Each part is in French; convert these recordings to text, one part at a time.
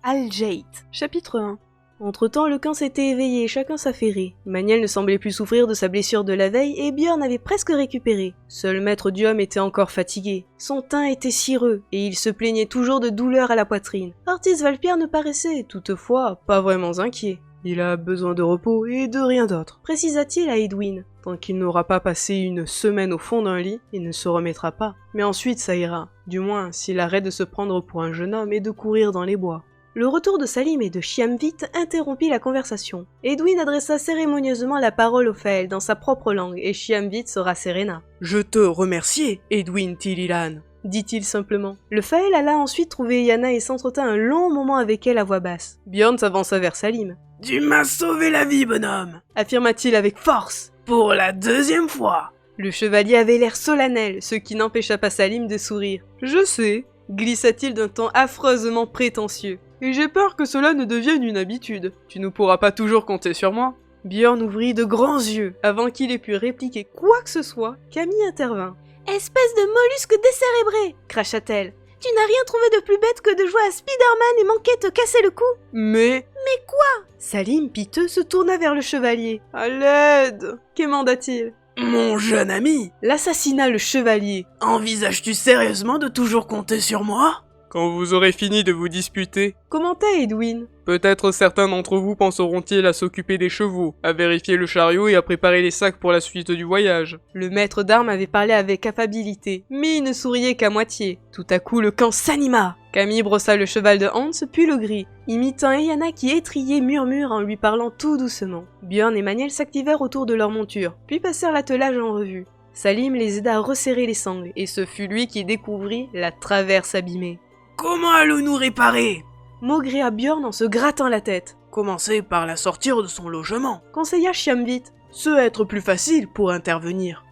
Al-Jait. Chapitre 1. Entre-temps, le camp s'était éveillé et chacun s'affairait. Maniel ne semblait plus souffrir de sa blessure de la veille et Björn avait presque récupéré. Seul Maître Diom était encore fatigué. Son teint était cireux et il se plaignait toujours de douleurs à la poitrine. Artis Valpierre ne paraissait, toutefois, pas vraiment inquiet. Il a besoin de repos et de rien d'autre, précisa-t-il à Edwin. Tant qu'il n'aura pas passé une semaine au fond d'un lit, il ne se remettra pas. Mais ensuite ça ira, du moins s'il arrête de se prendre pour un jeune homme et de courir dans les bois. Le retour de Salim et de Chiamvit interrompit la conversation. Edwin adressa cérémonieusement la parole au Faël dans sa propre langue et Chiamvit se rasséréna. « Je te remercie, Edwin Tililan », dit-il simplement. Le Faël alla ensuite trouver Yana et s'entretint un long moment avec elle à voix basse. Björn s'avança vers Salim. « Tu m'as sauvé la vie, bonhomme !» affirma-t-il avec force. « Pour la 2e fois !» Le chevalier avait l'air solennel, ce qui n'empêcha pas Salim de sourire. « Je sais », glissa-t-il d'un ton affreusement prétentieux. « Et j'ai peur que cela ne devienne une habitude. Tu ne pourras pas toujours compter sur moi. » Björn ouvrit de grands yeux. Avant qu'il ait pu répliquer quoi que ce soit, Camille intervint. « Espèce de mollusque décérébré !» cracha-t-elle. « Tu n'as rien trouvé de plus bête que de jouer à Spider-Man et manquer de te casser le cou !»« Mais quoi ?» Salim, piteux, se tourna vers le chevalier. « À l'aide !» quémanda-t-il. « Mon jeune ami !» l'assassina le chevalier. « Envisages-tu sérieusement de toujours compter sur moi ?» Quand vous aurez fini de vous disputer, commenta Edwin. Peut-être certains d'entre vous penseront-ils à s'occuper des chevaux, à vérifier le chariot et à préparer les sacs pour la suite du voyage. Le maître d'armes avait parlé avec affabilité, mais il ne souriait qu'à moitié. Tout à coup, le camp s'anima. Camille brossa le cheval de Hans, puis le gris, imitant Eyana qui étriait murmure en lui parlant tout doucement. Björn et Maniel s'activèrent autour de leur monture, puis passèrent l'attelage en revue. Salim les aida à resserrer les sangles, et ce fut lui qui découvrit la traverse abîmée. Comment allons-nous réparer ? Maugréa Björn en se grattant la tête. Commencer par la sortir de son logement, conseilla Chiamvit. Ce être plus facile pour intervenir.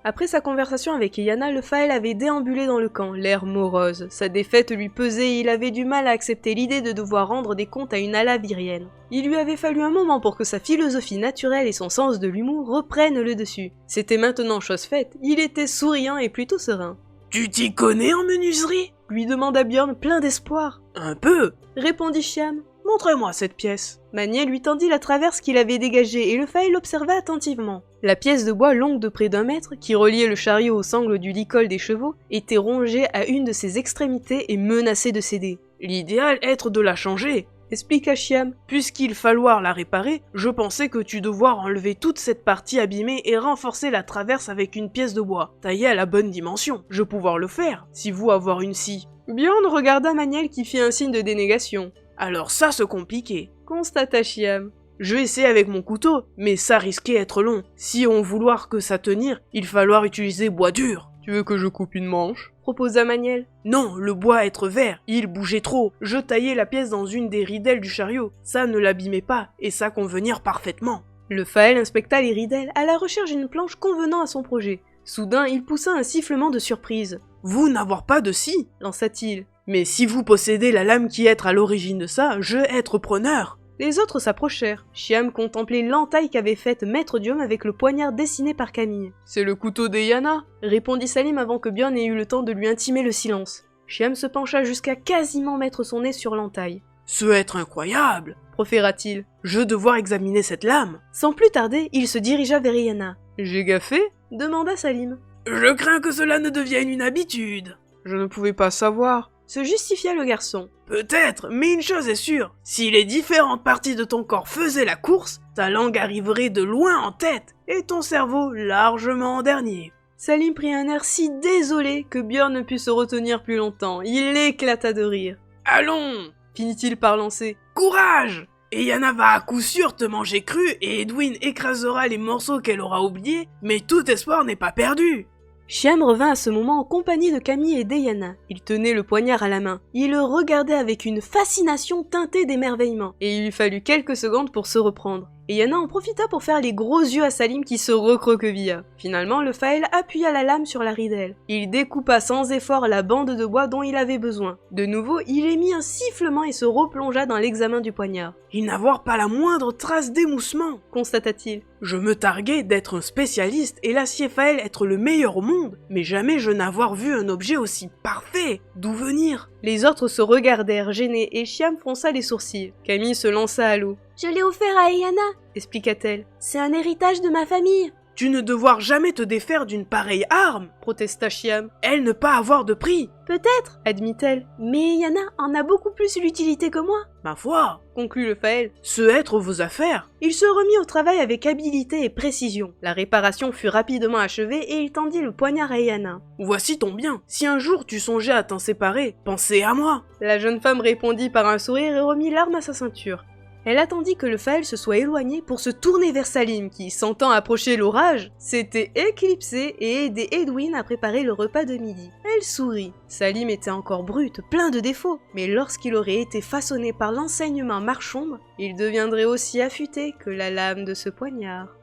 Après sa conversation avec Eyana, le Faël avait déambulé dans le camp, l'air morose. Sa défaite lui pesait et il avait du mal à accepter l'idée de devoir rendre des comptes à une alavirienne. Il lui avait fallu un moment pour que sa philosophie naturelle et son sens de l'humour reprennent le dessus. C'était maintenant chose faite, il était souriant et plutôt serein. Tu t'y connais en menuiserie ? Lui demanda Björn plein d'espoir. Un peu, répondit Chiam. Montre-moi cette pièce. Maniel lui tendit la traverse qu'il avait dégagée et le Faël l'observa attentivement. La pièce de bois longue de près d'1 mètre, qui reliait le chariot au sangle du licol des chevaux, était rongée à une de ses extrémités et menaçait de céder. L'idéal est de la changer, expliqua Chiam. Puisqu'il falloir la réparer, je pensais que tu devoir enlever toute cette partie abîmée et renforcer la traverse avec une pièce de bois, taillée à la bonne dimension. Je pouvoir le faire, si vous avoir une scie. Björn regarda Maniel qui fit un signe de dénégation. Alors ça se compliquait, constata Chiam. Je essaie avec mon couteau, mais ça risquait être long. Si on vouloir que ça tenir, il falloir utiliser bois dur. Tu veux que je coupe une manche ? Proposa Maniel. Non, le bois être vert, il bougeait trop. Je taillais la pièce dans une des ridelles du chariot. Ça ne l'abîmait pas, et ça convenir parfaitement. Le Faël inspecta les ridelles à la recherche d'une planche convenant à son projet. Soudain, il poussa un sifflement de surprise. « Vous n'avoir pas de scie » lança-t-il. « Mais si vous possédez la lame qui est à l'origine de ça, je être preneur !» Les autres s'approchèrent. Chiam contemplait l'entaille qu'avait faite Maître Diom avec le poignard dessiné par Camille. « C'est le couteau d'Eyana » répondit Salim avant que Björn ait eu le temps de lui intimer le silence. Chiam se pencha jusqu'à quasiment mettre son nez sur l'entaille. « Ce être incroyable !» proféra-t-il. « Je devoir examiner cette lame !» Sans plus tarder, il se dirigea vers Eyana. « J'ai gaffé ?» demanda Salim. « Je crains que cela ne devienne une habitude !» Je ne pouvais pas savoir. Se justifia le garçon. Peut-être, mais une chose est sûre, si les différentes parties de ton corps faisaient la course, ta langue arriverait de loin en tête, et ton cerveau largement en dernier. Salim prit un air si désolé que Björn ne put se retenir plus longtemps. Il éclata de rire. « Allons !» finit-il par lancer. « Courage ! Eyana va à coup sûr te manger cru, et Edwin écrasera les morceaux qu'elle aura oubliés, mais tout espoir n'est pas perdu !» Chiam revint à ce moment en compagnie de Camille et d'Eyana. Il tenait le poignard à la main. Il le regardait avec une fascination teintée d'émerveillement, et il lui fallut quelques secondes pour se reprendre. et Yana en profita pour faire les gros yeux à Salim qui se recroquevilla. Finalement, le Faël appuya la lame sur la ridelle. Il découpa sans effort la bande de bois dont il avait besoin. De nouveau, il émit un sifflement et se replongea dans l'examen du poignard. « Il n'avoir pas la moindre trace d'émoussement !» constata-t-il. « Je me targuais d'être un spécialiste et l'acier Faël être le meilleur au monde, mais jamais je n'avoir vu un objet aussi parfait. D'où venir ?» Les autres se regardèrent gênés et Chiam fronça les sourcils. Camille se lança à l'eau. « Je l'ai offert à Ayana, expliqua-t-elle. C'est un héritage de ma famille. » « Tu ne devoir jamais te défaire d'une pareille arme !» protesta Chiam. « Elle ne pas avoir de prix !» « Peut-être, admit-elle, mais Yana en a beaucoup plus l'utilité que moi. » « Ma foi !» conclut le Faël. « Ce être vos affaires !» Il se remit au travail avec habileté et précision. La réparation fut rapidement achevée et il tendit le poignard à Yana. « Voici ton bien. Si un jour tu songeais à t'en séparer, pensez à moi !» La jeune femme répondit par un sourire et remit l'arme à sa ceinture. Elle attendit que le Faël se soit éloigné pour se tourner vers Salim qui, sentant approcher l'orage, s'était éclipsé et aidé Edwin à préparer le repas de midi. Elle sourit. Salim était encore brut, plein de défauts, mais lorsqu'il aurait été façonné par l'enseignement marchombre, il deviendrait aussi affûté que la lame de ce poignard.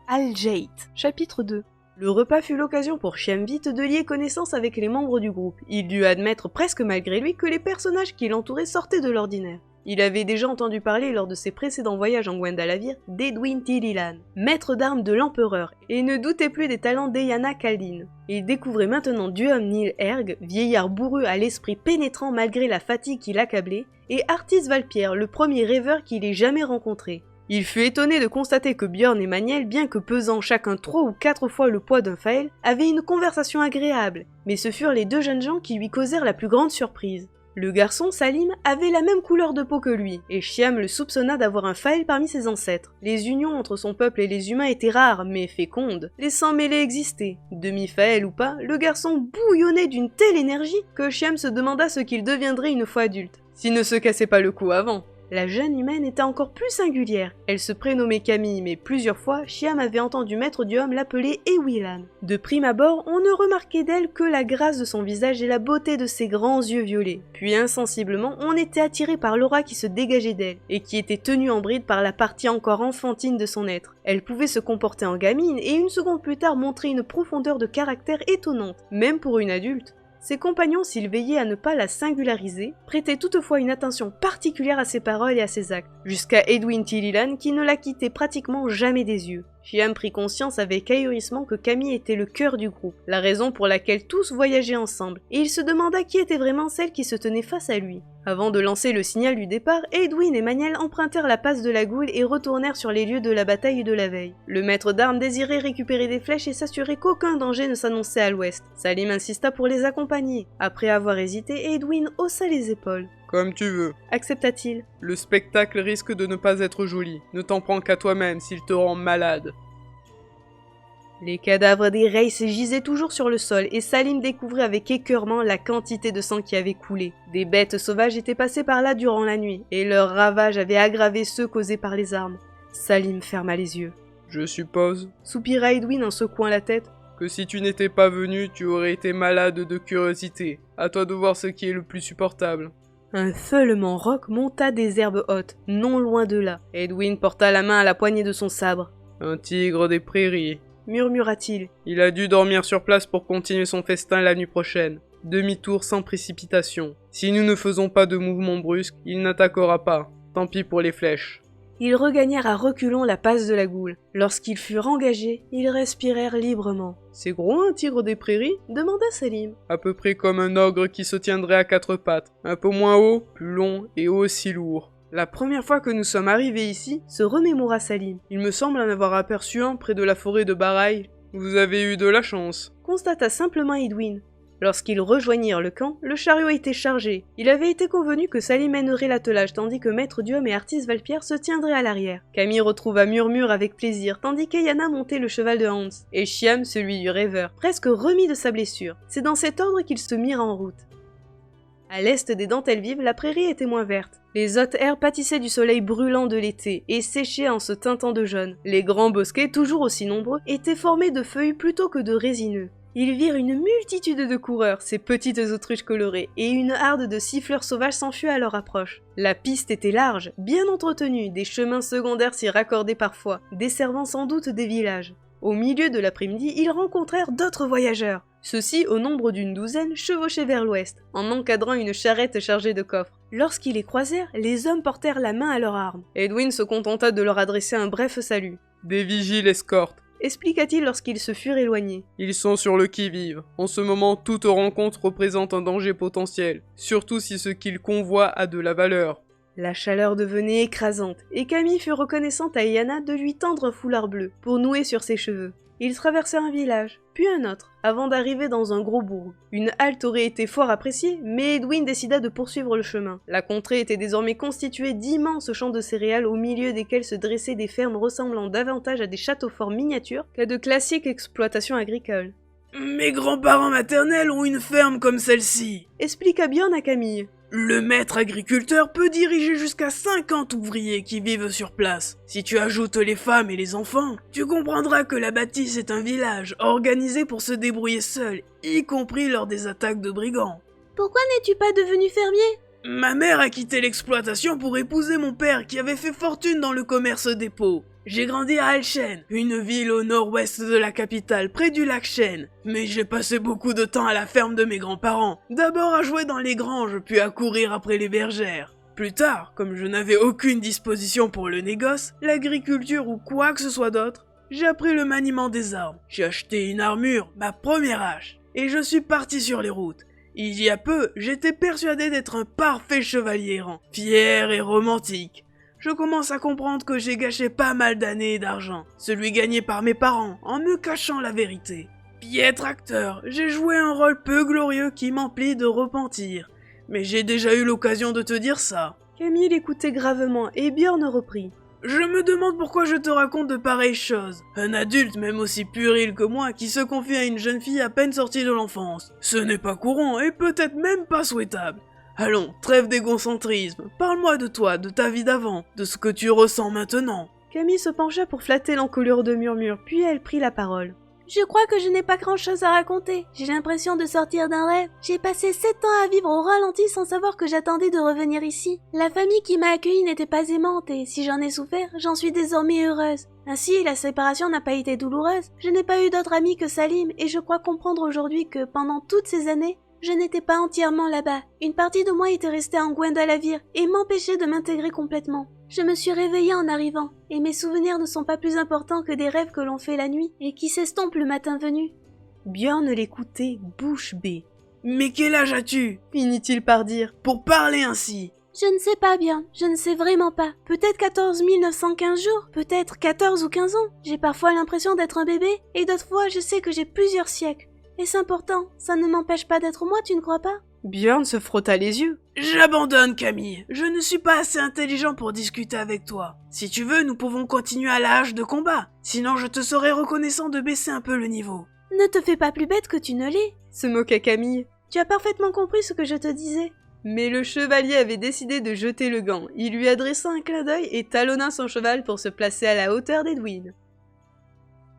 Al-Jait, chapitre 2. Le repas fut l'occasion pour Chiamvit de lier connaissance avec les membres du groupe. Il dut admettre presque malgré lui que les personnages qui l'entouraient sortaient de l'ordinaire. Il avait déjà entendu parler lors de ses précédents voyages en Gwendalavir d'Edwin Tililan, maître d'armes de l'empereur, et ne doutait plus des talents d'Eyana Kaldin. Il découvrait maintenant Duham Nil Erg, vieillard bourru à l'esprit pénétrant malgré la fatigue qui l'accablait, et Artis Valpierre, le premier rêveur qu'il ait jamais rencontré. Il fut étonné de constater que Björn et Maniel, bien que pesant chacun 3 ou 4 fois le poids d'un Faël, avaient une conversation agréable, mais ce furent les deux jeunes gens qui lui causèrent la plus grande surprise. Le garçon, Salim, avait la même couleur de peau que lui, et Chiam le soupçonna d'avoir un Faël parmi ses ancêtres. Les unions entre son peuple et les humains étaient rares, mais fécondes. Les sangs mêlés existaient. Demi-Faël ou pas, le garçon bouillonnait d'une telle énergie que Chiam se demanda ce qu'il deviendrait une fois adulte, s'il ne se cassait pas le cou avant. La jeune humaine était encore plus singulière. Elle se prénommait Camille, mais plusieurs fois, Chiam avait entendu Maître Duham l'appeler Ewilan. De prime abord, on ne remarquait d'elle que la grâce de son visage et la beauté de ses grands yeux violets. Puis insensiblement, on était attiré par l'aura qui se dégageait d'elle, et qui était tenue en bride par la partie encore enfantine de son être. Elle pouvait se comporter en gamine, et une seconde plus tard montrer une profondeur de caractère étonnante, même pour une adulte. Ses compagnons, s'ils veillaient à ne pas la singulariser, prêtaient toutefois une attention particulière à ses paroles et à ses actes, jusqu'à Edwin Tililan qui ne la quittait pratiquement jamais des yeux. Chiam prit conscience avec ahurissement que Camille était le cœur du groupe, la raison pour laquelle tous voyageaient ensemble, et il se demanda qui était vraiment celle qui se tenait face à lui. Avant de lancer le signal du départ, Edwin et Maniel empruntèrent la passe de la Goule et retournèrent sur les lieux de la bataille de la veille. Le maître d'armes désirait récupérer des flèches et s'assurer qu'aucun danger ne s'annonçait à l'ouest. Salim insista pour les accompagner. Après avoir hésité, Edwin haussa les épaules. Comme tu veux, accepta-t-il. Le spectacle risque de ne pas être joli. Ne t'en prends qu'à toi-même s'il te rend malade. Les cadavres des Reis gisaient toujours sur le sol et Salim découvrit avec écœurement la quantité de sang qui avait coulé. Des bêtes sauvages étaient passées par là durant la nuit et leurs ravages avaient aggravé ceux causés par les armes. Salim ferma les yeux. Je suppose, soupira Edwin en secouant la tête, que si tu n'étais pas venu, tu aurais été malade de curiosité. À toi de voir ce qui est le plus supportable. Un feulement rauque monta des herbes hautes, non loin de là. Edwin porta la main à la poignée de son sabre. Un tigre des prairies, murmura-t-il. Il a dû dormir sur place pour continuer son festin la nuit prochaine. Demi-tour sans précipitation. Si nous ne faisons pas de mouvement brusque, il n'attaquera pas. Tant pis pour les flèches. Ils regagnèrent à reculons la passe de la Goule. Lorsqu'ils furent engagés, ils respirèrent librement. « C'est gros un tigre des prairies ?» demanda Salim. À peu près comme un ogre qui se tiendrait à 4 pattes. Un peu moins haut, plus long et aussi lourd. La première fois que nous sommes arrivés ici, se remémora Salim. Il me semble en avoir aperçu un près de la forêt de Baraï. Vous avez eu de la chance, constata simplement Edwin. Lorsqu'ils rejoignirent le camp, le chariot était chargé. Il avait été convenu que Salim mènerait l'attelage tandis que Maître Duham et Artis Valpierre se tiendraient à l'arrière. Camille retrouva Murmure avec plaisir tandis qu'Eyana montait le cheval de Hans, et Chiam celui du rêveur, presque remis de sa blessure. C'est dans cet ordre qu'ils se mirent en route. À l'est des dentelles vives, la prairie était moins verte. Les hautes herbes pâtissaient du soleil brûlant de l'été et séchaient en se teintant de jaune. Les grands bosquets, toujours aussi nombreux, étaient formés de feuilles plutôt que de résineux. Ils virent une multitude de coureurs, ces petites autruches colorées, et une harde de siffleurs sauvages s'enfuit à leur approche. La piste était large, bien entretenue, des chemins secondaires s'y raccordaient parfois, desservant sans doute des villages. Au milieu de l'après-midi, ils rencontrèrent d'autres voyageurs. Ceux-ci, au nombre d'une douzaine, chevauchaient vers l'ouest, en encadrant une charrette chargée de coffres. Lorsqu'ils les croisèrent, les hommes portèrent la main à leurs armes. Edwin se contenta de leur adresser un bref salut. Des vigiles escortent. Expliqua-t-il lorsqu'ils se furent éloignés. Ils sont sur le qui-vive. En ce moment, toute rencontre représente un danger potentiel, surtout si ce qu'ils convoient a de la valeur. La chaleur devenait écrasante, et Camille fut reconnaissante à Iana de lui tendre un foulard bleu pour nouer sur ses cheveux. Ils traversèrent un village, puis un autre, avant d'arriver dans un gros bourg. Une halte aurait été fort appréciée, mais Edwin décida de poursuivre le chemin. La contrée était désormais constituée d'immenses champs de céréales au milieu desquels se dressaient des fermes ressemblant davantage à des châteaux forts miniatures qu'à de classiques exploitations agricoles. Mes grands-parents maternels ont une ferme comme celle-ci, Expliqua Bjorn à Camille. Le maître agriculteur peut diriger jusqu'à 50 ouvriers qui vivent sur place. Si tu ajoutes les femmes et les enfants, tu comprendras que la bâtisse est un village organisé pour se débrouiller seul, y compris lors des attaques de brigands. Pourquoi n'es-tu pas devenu fermier? Ma mère a quitté l'exploitation pour épouser mon père qui avait fait fortune dans le commerce des peaux. J'ai grandi à Alchen, une ville au nord-ouest de la capitale, près du lac Chêne. Mais j'ai passé beaucoup de temps à la ferme de mes grands-parents. D'abord à jouer dans les granges, puis à courir après les bergères. Plus tard, comme je n'avais aucune disposition pour le négoce, l'agriculture ou quoi que ce soit d'autre, j'ai appris le maniement des armes. J'ai acheté une armure, ma première hache, et je suis parti sur les routes. Il y a peu, j'étais persuadé d'être un parfait chevalier errant, fier et romantique. Je commence à comprendre que j'ai gâché pas mal d'années et d'argent, celui gagné par mes parents, en me cachant la vérité. Piètre acteur, j'ai joué un rôle peu glorieux qui m'emplit de repentir. Mais j'ai déjà eu l'occasion de te dire ça. Camille l'écoutait gravement et Bjorn reprit. Je me demande pourquoi je te raconte de pareilles choses. Un adulte, même aussi puéril que moi, qui se confie à une jeune fille à peine sortie de l'enfance. Ce n'est pas courant et peut-être même pas souhaitable. Allons, trêve d'égocentrisme. Parle-moi de toi, de ta vie d'avant, de ce que tu ressens maintenant. Camille se pencha pour flatter l'encolure de Murmure, puis elle prit la parole. Je crois que je n'ai pas grand-chose à raconter. J'ai l'impression de sortir d'un rêve. J'ai passé 7 ans à vivre au ralenti sans savoir que j'attendais de revenir ici. La famille qui m'a accueillie n'était pas aimante et si j'en ai souffert, j'en suis désormais heureuse. Ainsi, la séparation n'a pas été douloureuse. Je n'ai pas eu d'autre ami que Salim et je crois comprendre aujourd'hui que pendant toutes ces années, je n'étais pas entièrement là-bas. Une partie de moi était restée en Gwendalavir et m'empêchait de m'intégrer complètement. Je me suis réveillée en arrivant, et mes souvenirs ne sont pas plus importants que des rêves que l'on fait la nuit et qui s'estompent le matin venu. Bjorn l'écoutait bouche bée. Mais quel âge as-tu ? Finit-il par dire. Pour parler ainsi. Je ne sais pas bien, je ne sais vraiment pas. Peut-être 14 915 jours, peut-être 14 ou 15 ans. J'ai parfois l'impression d'être un bébé, et d'autres fois je sais que j'ai plusieurs siècles. Est-ce important? Ça ne m'empêche pas d'être moi, tu ne crois pas? Bjorn se frotta les yeux. J'abandonne, Camille. Je ne suis pas assez intelligent pour discuter avec toi. Si tu veux, nous pouvons continuer à la hache de combat. Sinon, je te serais reconnaissant de baisser un peu le niveau. Ne te fais pas plus bête que tu ne l'es, se moqua Camille. Tu as parfaitement compris ce que je te disais. Mais le chevalier avait décidé de jeter le gant. Il lui adressa un clin d'œil et talonna son cheval pour se placer à la hauteur d'Edwin.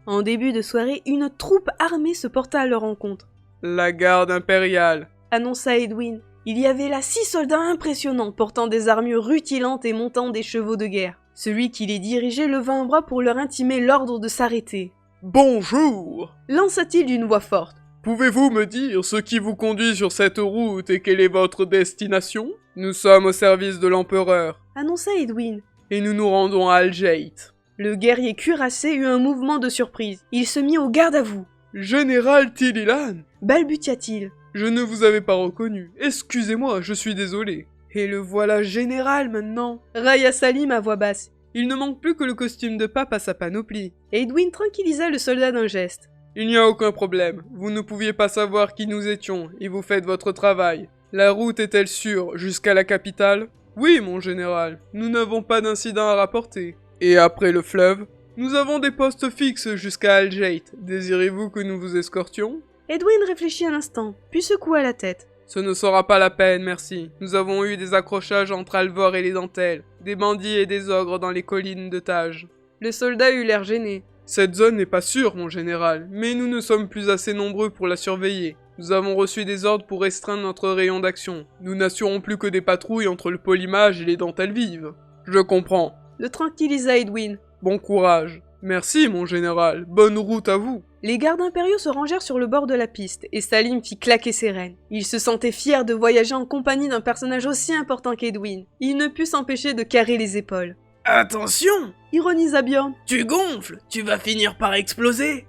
En début de soirée, une troupe armée se porta à leur rencontre. La garde impériale, annonça Edwin. Il y avait là 6 soldats impressionnants, portant des armures rutilantes et montant des chevaux de guerre. Celui qui les dirigeait leva un bras pour leur intimer l'ordre de s'arrêter. Bonjour! Lança-t-il d'une voix forte. Pouvez-vous me dire ce qui vous conduit sur cette route et quelle est votre destination? Nous sommes au service de l'empereur, annonça Edwin. Et nous nous rendons à Algate. Le guerrier cuirassé eut un mouvement de surprise. Il se mit au garde à vous. Général Tililan, balbutia-t-il. Je ne vous avais pas reconnu. Excusez-moi, je suis désolé. Et le voilà général maintenant, railla Salim à voix basse. Il ne manque plus que le costume de pape à sa panoplie. Edwin tranquillisa le soldat d'un geste. Il n'y a aucun problème. Vous ne pouviez pas savoir qui nous étions, et vous faites votre travail. La route est-elle sûre jusqu'à la capitale? Oui, mon général. Nous n'avons pas d'incident à rapporter. Et après le fleuve, nous avons des postes fixes jusqu'à Algate. Désirez-vous que nous vous escortions? Edwin réfléchit un instant, puis secoua la tête. Ce ne sera pas la peine, merci. Nous avons eu des accrochages entre Alvor et les dentelles, des bandits et des ogres dans les collines de Tage. Le soldat eut l'air gêné. Cette zone n'est pas sûre, mon général, mais nous ne sommes plus assez nombreux pour la surveiller. Nous avons reçu des ordres pour restreindre notre rayon d'action. Nous n'assurons plus que des patrouilles entre le polymage et les dentelles vives. Je comprends. Le tranquillisa Edwin. Bon courage. Merci, mon général. Bonne route à vous. Les gardes impériaux se rangèrent sur le bord de la piste, et Salim fit claquer ses rênes. Il se sentait fier de voyager en compagnie d'un personnage aussi important qu'Edwin. Il ne put s'empêcher de carrer les épaules. Attention! Ironisa Bjorn. Tu gonfles, tu vas finir par exploser.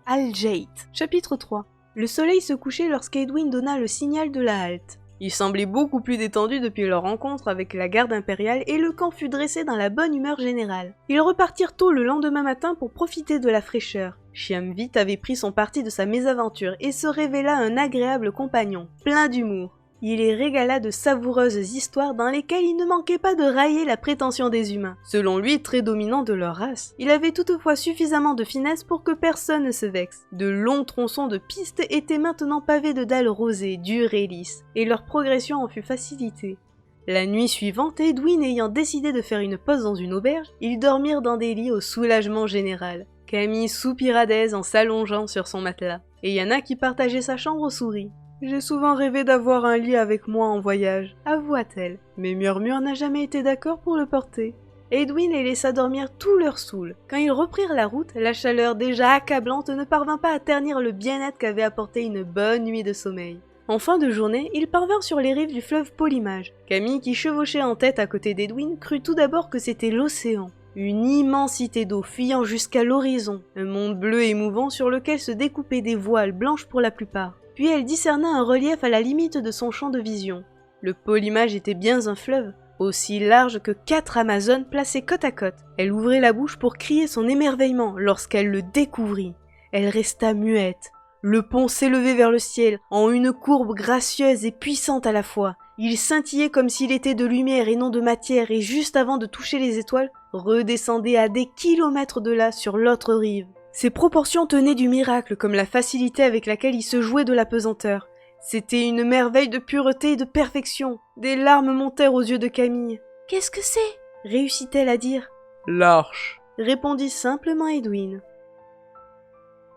Al-Jait. Chapitre 3. Le soleil se couchait lorsqu'Edwin donna le signal de la halte. Il semblait beaucoup plus détendu depuis leur rencontre avec la garde impériale et le camp fut dressé dans la bonne humeur générale. Ils repartirent tôt le lendemain matin pour profiter de la fraîcheur. Chiamvit avait pris son parti de sa mésaventure et se révéla un agréable compagnon, plein d'humour. Il les régala de savoureuses histoires dans lesquelles il ne manquait pas de railler la prétention des humains. Selon lui, très dominant de leur race, il avait toutefois suffisamment de finesse pour que personne ne se vexe. De longs tronçons de pistes étaient maintenant pavés de dalles rosées, dures et lisses, et leur progression en fut facilitée. La nuit suivante, Edwin ayant décidé de faire une pause dans une auberge, ils dormirent dans des lits au soulagement général. Camille soupira d'aise en s'allongeant sur son matelas, et Yana qui partageait sa chambre sourit. J'ai souvent rêvé d'avoir un lit avec moi en voyage, avoua-t-elle, mais Murmure n'a jamais été d'accord pour le porter. Edwin les laissa dormir tout leur saoul. Quand ils reprirent la route, la chaleur déjà accablante ne parvint pas à ternir le bien-être qu'avait apporté une bonne nuit de sommeil. En fin de journée, ils parvinrent sur les rives du fleuve Polymage. Camille, qui chevauchait en tête à côté d'Edwin, crut tout d'abord que c'était l'océan. Une immensité d'eau fuyant jusqu'à l'horizon, un monde bleu et mouvant sur lequel se découpaient des voiles blanches pour la plupart. Puis elle discerna un relief à la limite de son champ de vision. Le Polymage était bien un fleuve, aussi large que 4 Amazones placées côte à côte. Elle ouvrait la bouche pour crier son émerveillement lorsqu'elle le découvrit. Elle resta muette. Le pont s'élevait vers le ciel, en une courbe gracieuse et puissante à la fois. Il scintillait comme s'il était de lumière et non de matière, et juste avant de toucher les étoiles, redescendait à des kilomètres de là sur l'autre rive. Ses proportions tenaient du miracle, comme la facilité avec laquelle il se jouait de la pesanteur. C'était une merveille de pureté et de perfection. Des larmes montèrent aux yeux de Camille. « Qu'est-ce que c'est » réussit-elle à dire. « L'arche » répondit simplement Edwin.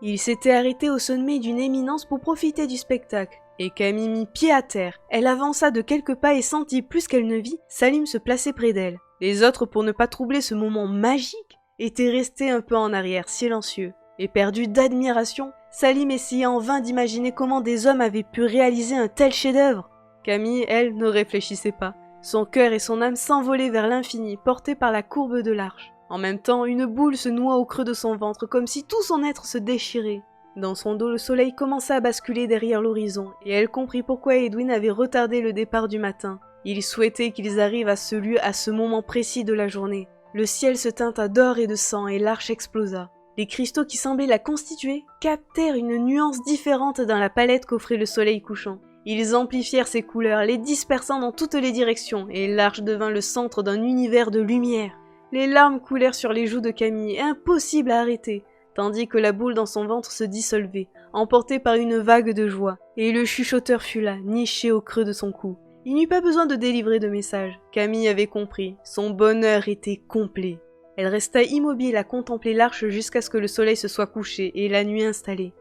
Il s'était arrêté au sommet d'une éminence pour profiter du spectacle, et Camille mit pied à terre. Elle avança de quelques pas et sentit, plus qu'elle ne vit, Salim se placer près d'elle. Les autres, pour ne pas troubler ce moment magique, étaient restés un peu en arrière, silencieux. Éperdu d'admiration, Salim essayait en vain d'imaginer comment des hommes avaient pu réaliser un tel chef-d'œuvre. Camille, elle, ne réfléchissait pas. Son cœur et son âme s'envolaient vers l'infini, portés par la courbe de l'arche. En même temps, une boule se noua au creux de son ventre, comme si tout son être se déchirait. Dans son dos, le soleil commença à basculer derrière l'horizon, et elle comprit pourquoi Edwin avait retardé le départ du matin. Il souhaitait qu'ils arrivent à ce lieu à ce moment précis de la journée. Le ciel se teinta d'or et de sang et l'arche explosa. Les cristaux qui semblaient la constituer captèrent une nuance différente dans la palette qu'offrait le soleil couchant. Ils amplifièrent ses couleurs, les dispersant dans toutes les directions, et l'arche devint le centre d'un univers de lumière. Les larmes coulèrent sur les joues de Camille, impossible à arrêter, tandis que la boule dans son ventre se dissolvait, emportée par une vague de joie, et le chuchoteur fut là, niché au creux de son cou. Il n'eut pas besoin de délivrer de message. Camille avait compris. Son bonheur était complet. Elle resta immobile à contempler l'arche jusqu'à ce que le soleil se soit couché et la nuit installée.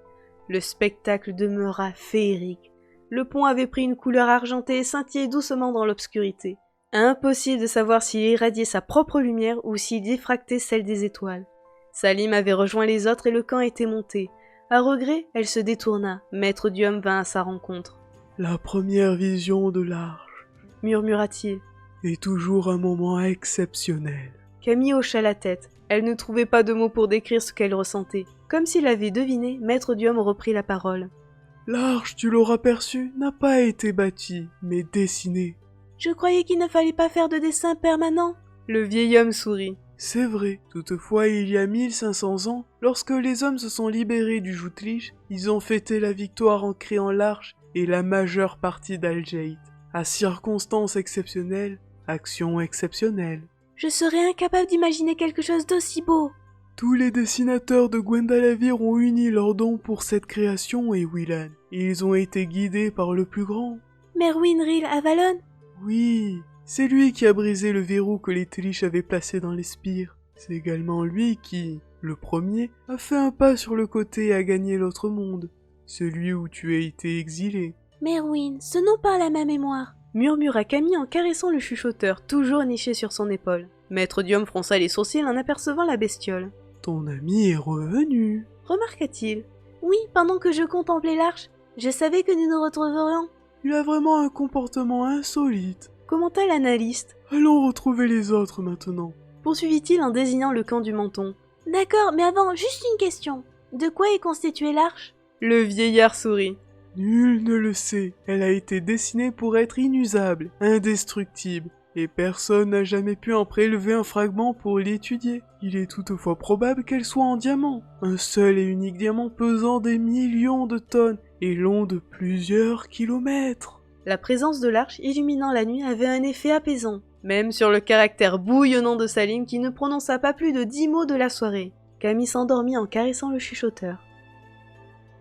Le spectacle demeura féerique. Le pont avait pris une couleur argentée et scintillait doucement dans l'obscurité. Impossible de savoir s'il irradiait sa propre lumière ou s'il diffractait celle des étoiles. Salim avait rejoint les autres et le camp était monté. À regret, elle se détourna. Maître Diom vint à sa rencontre. « La première vision de l'arche, » murmura-t-il, « est toujours un moment exceptionnel. » Camille hocha la tête. Elle ne trouvait pas de mots pour décrire ce qu'elle ressentait. Comme s'il l'avait deviné, Maître Diom reprit la parole. « L'arche, tu l'auras perçu, n'a pas été bâtie, mais dessinée. » Je croyais qu'il ne fallait pas faire de dessin permanent. Le vieil homme sourit. C'est vrai, toutefois il y a 1500 ans, lorsque les hommes se sont libérés du Joutlich, ils ont fêté la victoire en créant l'arche et la majeure partie d'Al-Jait. À circonstances exceptionnelles, action exceptionnelle. Je serais incapable d'imaginer quelque chose d'aussi beau. Tous les dessinateurs de Gwendalavir ont uni leurs dons pour cette création et Willan. Ils ont été guidés par le plus grand. Merwin Ril Avalon? Oui, c'est lui qui a brisé le verrou que les Tlish avaient placé dans les spires. C'est également lui qui, le premier, a fait un pas sur le côté et a gagné l'autre monde, celui où tu as été exilé. Merwin, ce nom parle à ma mémoire. Murmura Camille en caressant le chuchoteur, toujours niché sur son épaule. Maître Diom fronça les sourcils en apercevant la bestiole. Ton ami est revenu. Remarqua-t-il. Oui, pendant que je contemplais l'arche, je savais que nous nous retrouverions. Il a vraiment un comportement insolite. Commenta l'analyste. Allons retrouver les autres maintenant. Poursuivit-il en désignant le camp du menton. D'accord, mais avant, juste une question. De quoi est constituée l'arche? Le vieillard sourit. Nul ne le sait. Elle a été dessinée pour être inusable, indestructible, et personne n'a jamais pu en prélever un fragment pour l'étudier. Il est toutefois probable qu'elle soit en diamant. Un seul et unique diamant pesant des millions de tonnes et long de plusieurs kilomètres. La présence de l'arche illuminant la nuit avait un effet apaisant, même sur le caractère bouillonnant de Salim qui ne prononça pas plus de 10 mots de la soirée. Camille s'endormit en caressant le chuchoteur.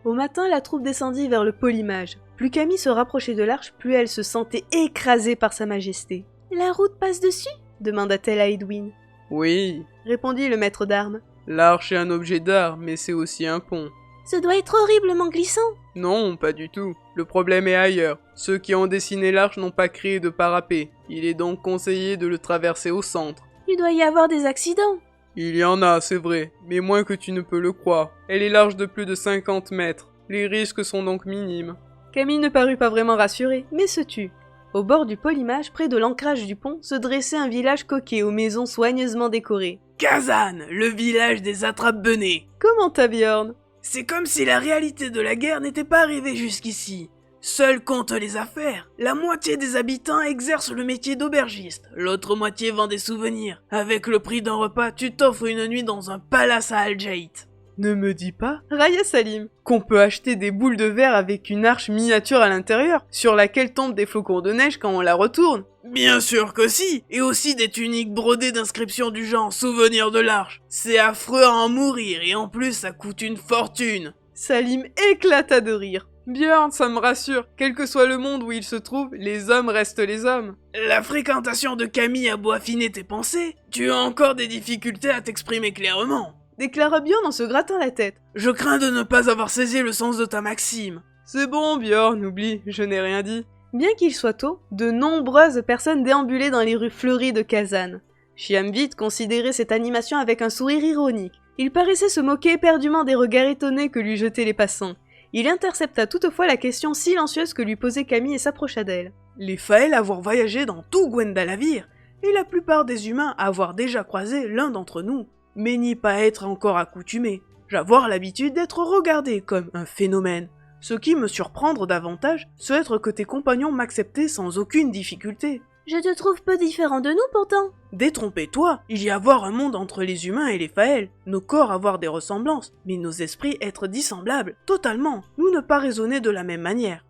Au matin, la troupe descendit vers le polymage. Plus Camille se rapprochait de l'arche, plus elle se sentait écrasée par sa majesté. « La route passe dessus ?» demanda-t-elle à Edwin. Oui, Répondit le maître d'armes. l'arche est un objet d'art, mais c'est aussi un pont. Ce doit être horriblement glissant. Non, pas du tout. Le problème est ailleurs. Ceux qui ont dessiné l'arche n'ont pas créé de parapet. Il est donc conseillé de le traverser au centre. Il doit y avoir des accidents. Il y en a, c'est vrai, mais moins que tu ne peux le croire. Elle est large de plus de 50 mètres. Les risques sont donc minimes. Camille ne parut pas vraiment rassurée, mais se tut. Au bord du polymage, près de l'ancrage du pont, se dressait un village coquet aux maisons soigneusement décorées. Kazan, le village des attrape-benets. Commenta Bjorn. C'est comme si la réalité de la guerre n'était pas arrivée jusqu'ici. Seuls comptent les affaires. La moitié des habitants exercent le métier d'aubergiste. L'autre moitié vend des souvenirs. Avec le prix d'un repas, tu t'offres une nuit dans un palace à Al-Jaït. Ne me dis pas, Raya Salim, qu'on peut acheter des boules de verre avec une arche miniature à l'intérieur, sur laquelle tombent des flocons de neige quand on la retourne. Bien sûr que si. Et aussi des tuniques brodées d'inscriptions du genre souvenir de l'arche. C'est affreux à en mourir et en plus ça coûte une fortune. Salim éclata de rire. Bjorn, ça me rassure. Quel que soit le monde où il se trouve, les hommes restent les hommes. La fréquentation de Camille a beau affiner tes pensées, tu as encore des difficultés à t'exprimer clairement. Déclara Bjorn en se grattant la tête. Je crains de ne pas avoir saisi le sens de ta maxime. c'est bon Bjorn, oublie, je n'ai rien dit. Bien qu'il soit tôt, de nombreuses personnes déambulaient dans les rues fleuries de Kazan. Chiamvit considérait cette animation avec un sourire ironique. Il paraissait se moquer éperdument des regards étonnés que lui jetaient les passants. Il intercepta toutefois la question silencieuse que lui posait Camille et s'approcha d'elle. Les Faël avoir voyagé dans tout Gwendalavir, et la plupart des humains avoir déjà croisé l'un d'entre nous, mais n'y pas être encore accoutumés. J'avoir l'habitude d'être regardé comme un phénomène. Ce qui me surprendre davantage, c'est être que tes compagnons m'acceptaient sans aucune difficulté. Je te trouve peu différent de nous pourtant. Détrompez-toi, il y avoir un monde entre les humains et les Faël, nos corps avoir des ressemblances, mais nos esprits être dissemblables, totalement, nous ne pas raisonner de la même manière.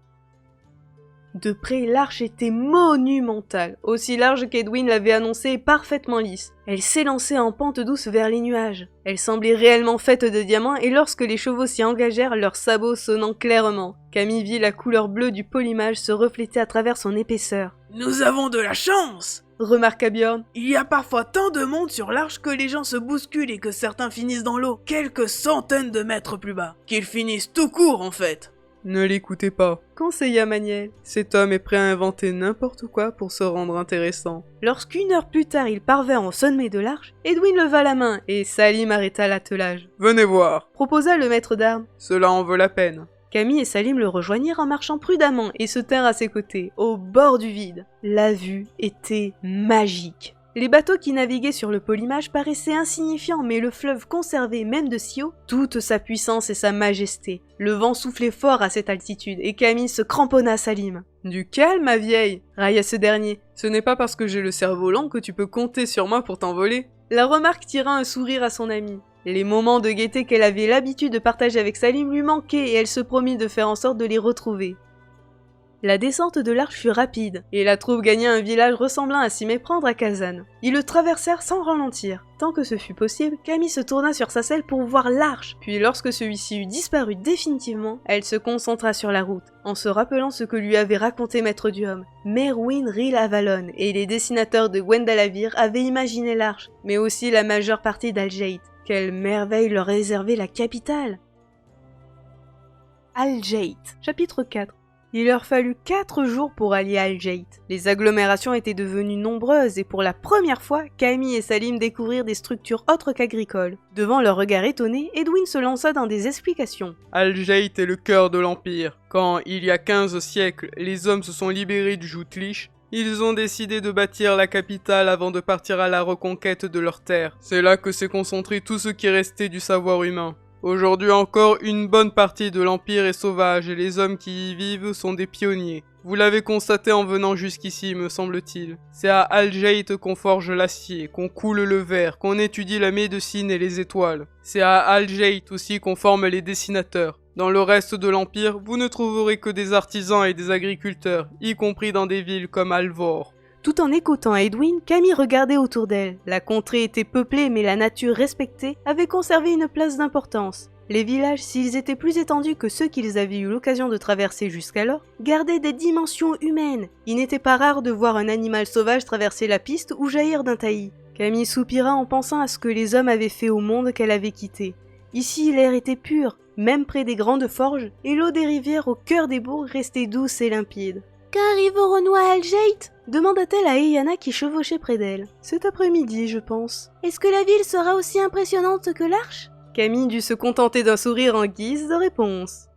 De près, l'arche était monumentale, aussi large qu'Edwin l'avait annoncé et parfaitement lisse. Elle s'élançait en pente douce vers les nuages. Elle semblait réellement faite de diamants et lorsque les chevaux s'y engagèrent, leurs sabots sonnant clairement, Camille vit la couleur bleue du polymage se refléter à travers son épaisseur. Nous avons de la chance! Remarqua Bjorn. Il y a parfois tant de monde sur l'arche que les gens se bousculent et que certains finissent dans l'eau, quelques centaines de mètres plus bas. Qu'ils finissent tout court en fait. Ne l'écoutez pas, Conseilla Maniel. cet homme est prêt à inventer n'importe quoi pour se rendre intéressant. Lorsqu'une heure plus tard ils parvinrent au sommet de l'arche, Edwin leva la main et Salim arrêta l'attelage. Venez voir, Proposa le maître d'armes. cela en vaut la peine. Camille et Salim le rejoignirent en marchant prudemment et se tinrent à ses côtés, au bord du vide. La vue était magique. Les bateaux qui naviguaient sur le polymage paraissaient insignifiants, mais le fleuve conservait, même de si haut, toute sa puissance et sa majesté. Le vent soufflait fort à cette altitude, et Camille se cramponna à Salim. « Du calme, ma vieille !» railla ce dernier. « Ce n'est pas parce que j'ai le cerveau lent que tu peux compter sur moi pour t'envoler. » La remarque tira un sourire à son amie. Les moments de gaieté qu'elle avait l'habitude de partager avec Salim lui manquaient, et elle se promit de faire en sorte de les retrouver. La descente de l'arche fut rapide, et la troupe gagna un village ressemblant à s'y méprendre à Kazan. Ils le traversèrent sans ralentir. Tant que ce fut possible, Camille se tourna sur sa selle pour voir l'arche, puis lorsque celui-ci eut disparu définitivement, elle se concentra sur la route, en se rappelant ce que lui avait raconté Maître Duhomme. Merwin Ril Avalon et les dessinateurs de Gwendalavir avaient imaginé l'arche, mais aussi la majeure partie d'Algeit. Quelle merveille leur réservait la capitale! Algeit, chapitre 4. Il leur fallut 4 jours pour allier Algeit. Les agglomérations étaient devenues nombreuses et pour la première fois, Camille et Salim découvrirent des structures autres qu'agricoles. Devant leur regard étonné, Edwin se lança dans des explications. Algeit est le cœur de l'Empire. Quand, il y a 15 siècles, les hommes se sont libérés du Joutlich, ils ont décidé de bâtir la capitale avant de partir à la reconquête de leurs terres. C'est là que s'est concentré tout ce qui restait du savoir humain. Aujourd'hui encore, une bonne partie de l'Empire est sauvage et les hommes qui y vivent sont des pionniers. Vous l'avez constaté en venant jusqu'ici, me semble-t-il. C'est à Algeit qu'on forge l'acier, qu'on coule le verre, qu'on étudie la médecine et les étoiles. C'est à Algeit aussi qu'on forme les dessinateurs. Dans le reste de l'Empire, vous ne trouverez que des artisans et des agriculteurs, y compris dans des villes comme Alvor. Tout en écoutant Edwin, Camille regardait autour d'elle. La contrée était peuplée mais la nature respectée avait conservé une place d'importance. Les villages, s'ils étaient plus étendus que ceux qu'ils avaient eu l'occasion de traverser jusqu'alors, gardaient des dimensions humaines. Il n'était pas rare de voir un animal sauvage traverser la piste ou jaillir d'un taillis. Camille soupira en pensant à ce que les hommes avaient fait au monde qu'elle avait quitté. Ici, l'air était pur, même près des grandes forges, et l'eau des rivières au cœur des bourgs restait douce et limpide. « Qu'arriverons-nous à Algeit ?» demanda-t-elle à Eyana qui chevauchait près d'elle. « Cet après-midi, je pense. » « Est-ce que la ville sera aussi impressionnante que l'arche ?» Camille dut se contenter d'un sourire en guise de réponse.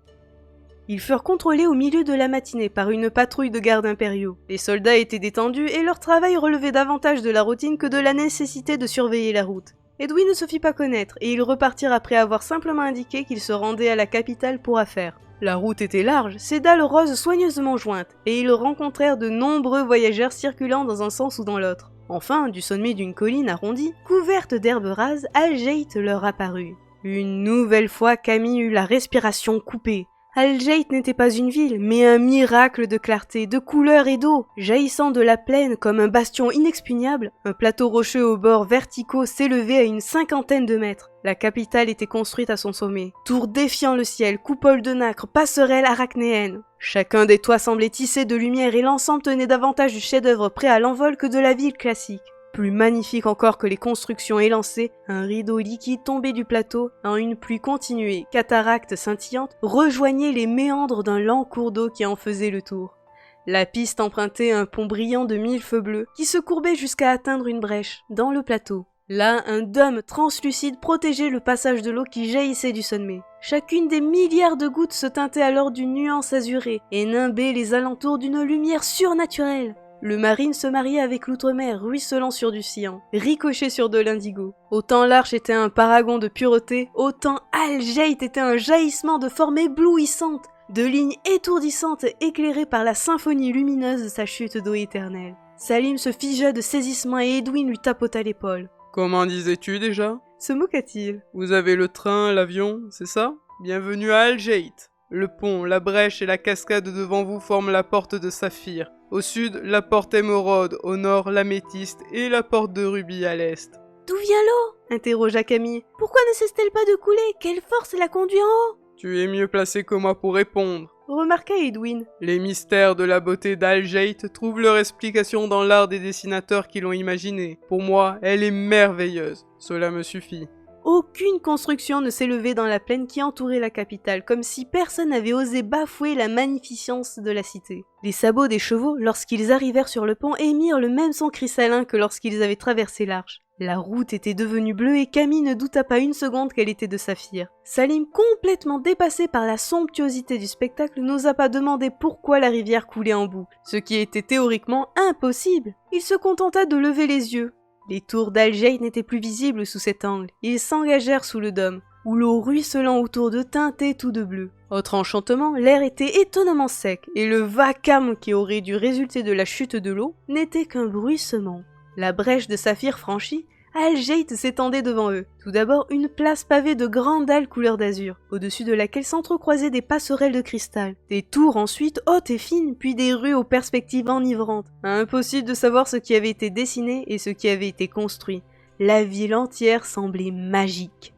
Ils furent contrôlés au milieu de la matinée par une patrouille de gardes impériaux. Les soldats étaient détendus et leur travail relevait davantage de la routine que de la nécessité de surveiller la route. Edwin ne se fit pas connaître et ils repartirent après avoir simplement indiqué qu'ils se rendaient à la capitale pour affaires. La route était large, ses dalles roses soigneusement jointes, et ils rencontrèrent de nombreux voyageurs circulant dans un sens ou dans l'autre. Enfin, du sommet d'une colline arrondie, couverte d'herbes rases, Algeit leur apparut. Une nouvelle fois, Camille eut la respiration coupée. Algeit n'était pas une ville, mais un miracle de clarté, de couleur et d'eau. Jaillissant de la plaine comme un bastion inexpugnable, un plateau rocheux aux bords verticaux s'élevait à une 50aine de mètres. La capitale était construite à son sommet. Tours défiant le ciel, coupoles de nacre, passerelles arachnéennes. Chacun des toits semblait tissé de lumière et l'ensemble tenait davantage du chef-d'œuvre prêt à l'envol que de la ville classique. Plus magnifique encore que les constructions élancées, un rideau liquide tombé du plateau, en une pluie continuée, cataracte scintillante, rejoignait les méandres d'un lent cours d'eau qui en faisait le tour. La piste empruntait un pont brillant de 1000 feux bleus, qui se courbait jusqu'à atteindre une brèche, dans le plateau. Là, un dôme translucide protégeait le passage de l'eau qui jaillissait du sommet. Chacune des milliards de gouttes se teintait alors d'une nuance azurée, et nimbait les alentours d'une lumière surnaturelle. Le marine se mariait avec l'outre-mer ruisselant sur du cyan, ricochait sur de l'indigo. Autant l'arche était un paragon de pureté, autant Algeit était un jaillissement de formes éblouissantes, de lignes étourdissantes éclairées par la symphonie lumineuse de sa chute d'eau éternelle. Salim se figea de saisissement et Edwin lui tapota l'épaule. « Comment disais-tu déjà ?» se moqua-t-il. « Vous avez le train, l'avion, c'est ça ? Bienvenue à Algeit. Le pont, la brèche et la cascade devant vous forment la porte de saphir. Au sud, la porte émeraude, au nord, l'améthyste et la porte de rubis à l'est. »« D'où vient l'eau ?» interrogea Camille. « Pourquoi ne cesse-t-elle pas de couler? Quelle force la conduit en haut ?» ?»« Tu es mieux placé que moi pour répondre. » remarqua Edwin. « Les mystères de la beauté d'Algeit trouvent leur explication dans l'art des dessinateurs qui l'ont imaginée. Pour moi, elle est merveilleuse. Cela me suffit. » Aucune construction ne s'élevait dans la plaine qui entourait la capitale, comme si personne n'avait osé bafouer la magnificence de la cité. Les sabots des chevaux, lorsqu'ils arrivèrent sur le pont, émirent le même son cristallin que lorsqu'ils avaient traversé l'arche. La route était devenue bleue et Camille ne douta pas une seconde qu'elle était de saphir. Salim, complètement dépassé par la somptuosité du spectacle, n'osa pas demander pourquoi la rivière coulait en boucle, ce qui était théoriquement impossible. Il se contenta de lever les yeux. Les tours d'Algeit n'étaient plus visibles sous cet angle. Ils s'engagèrent sous le dôme, où l'eau ruisselant autour d'eux teintait tout de bleu. Autre enchantement, l'air était étonnamment sec, et le vacarme qui aurait dû résulter de la chute de l'eau n'était qu'un bruissement. La brèche de saphir franchie, Algate s'étendait devant eux. Tout d'abord, une place pavée de grandes dalles couleur d'azur, au-dessus de laquelle s'entrecroisaient des passerelles de cristal. Des tours ensuite, hautes et fines, puis des rues aux perspectives enivrantes. Impossible de savoir ce qui avait été dessiné et ce qui avait été construit. La ville entière semblait magique.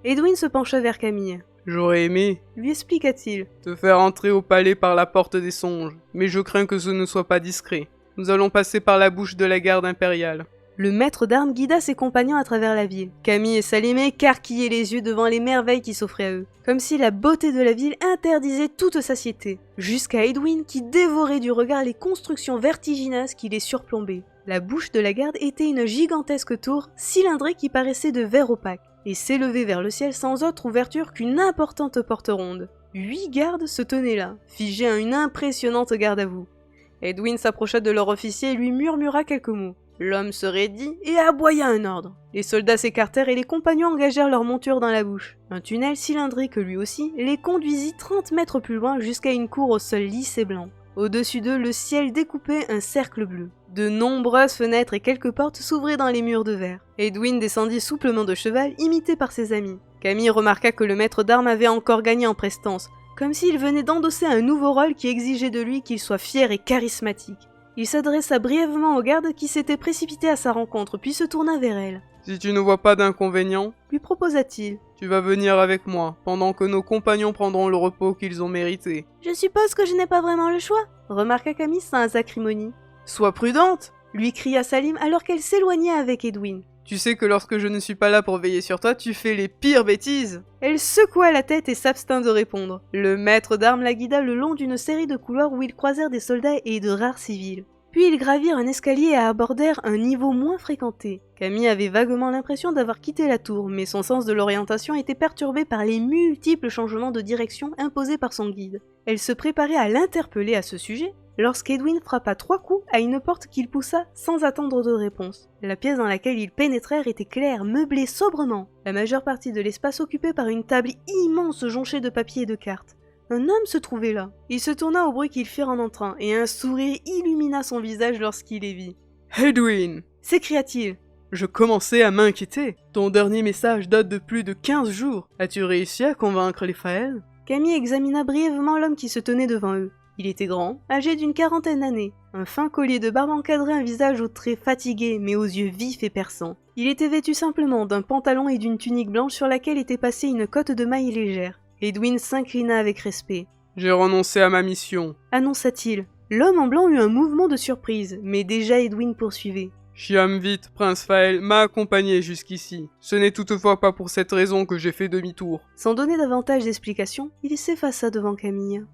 Edwin se pencha vers Camille. J'aurais aimé, Lui expliqua-t-il. te faire entrer au palais par la porte des songes, mais je crains que ce ne soit pas discret. Nous allons passer par la bouche de la garde impériale. Le maître d'armes guida ses compagnons à travers la ville. Camille et Salim écarquillaient les yeux devant les merveilles qui s'offraient à eux, comme si la beauté de la ville interdisait toute satiété, jusqu'à Edwin qui dévorait du regard les constructions vertigineuses qui les surplombaient. La bouche de la garde était une gigantesque tour cylindrique qui paraissait de verre opaque, et s'élevait vers le ciel sans autre ouverture qu'une importante porte ronde. 8 gardes se tenaient là, figés à une impressionnante garde à vous. Edwin s'approcha de leur officier et lui murmura quelques mots. L'homme se raidit et aboya un ordre. Les soldats s'écartèrent et les compagnons engagèrent leur monture dans la bouche. Un tunnel cylindrique lui aussi les conduisit 30 mètres plus loin jusqu'à une cour au sol lisse et blanc. Au-dessus d'eux, le ciel découpait un cercle bleu. De nombreuses fenêtres et quelques portes s'ouvraient dans les murs de verre. Edwin descendit souplement de cheval, imité par ses amis. Camille remarqua que le maître d'armes avait encore gagné en prestance, comme s'il venait d'endosser un nouveau rôle qui exigeait de lui qu'il soit fier et charismatique. Il s'adressa brièvement aux gardes qui s'étaient précipités à sa rencontre, puis se tourna vers elle. Si tu ne vois pas d'inconvénient, Lui proposa-t-il. tu vas venir avec moi, pendant que nos compagnons prendront le repos qu'ils ont mérité. Je suppose que je n'ai pas vraiment le choix. Remarqua Camille sans acrimonie. Sois prudente, lui cria Salim alors qu'elle s'éloignait avec Edwin. Tu sais que lorsque je ne suis pas là pour veiller sur toi, tu fais les pires bêtises. Elle secoua la tête et s'abstint de répondre. Le maître d'armes la guida le long d'une série de couloirs où ils croisèrent des soldats et de rares civils. Puis ils gravirent un escalier et abordèrent un niveau moins fréquenté. Camille avait vaguement l'impression d'avoir quitté la tour, mais son sens de l'orientation était perturbé par les multiples changements de direction imposés par son guide. Elle se préparait à l'interpeller à ce sujet, lorsqu'Edwin frappa 3 coups à une porte qu'il poussa sans attendre de réponse. La pièce dans laquelle ils pénétrèrent était claire, meublée sobrement, la majeure partie de l'espace occupée par une table immense jonchée de papiers et de cartes. Un homme se trouvait là. Il se tourna au bruit qu'ils firent en entrant, et un sourire illumina son visage lorsqu'il les vit. Edwin, S'écria-t-il. je commençais à m'inquiéter. Ton dernier message date de plus de 15 jours. As-tu réussi à convaincre les Faël? Camille examina brièvement l'homme qui se tenait devant eux. Il était grand, âgé d'une 40aine d'années. Un fin collier de barbe encadrait un visage aux traits fatigués mais aux yeux vifs et perçants. Il était vêtu simplement d'un pantalon et d'une tunique blanche sur laquelle était passée une cotte de mailles légère. Edwin s'inclina avec respect. J'ai renoncé à ma mission. Annonça-t-il. L'homme en blanc eut un mouvement de surprise, mais déjà Edwin poursuivait. Chiamvit, prince Faël, m'a accompagné jusqu'ici. Ce n'est toutefois pas pour cette raison que j'ai fait demi-tour. Sans donner davantage d'explications, il s'effaça devant Camille.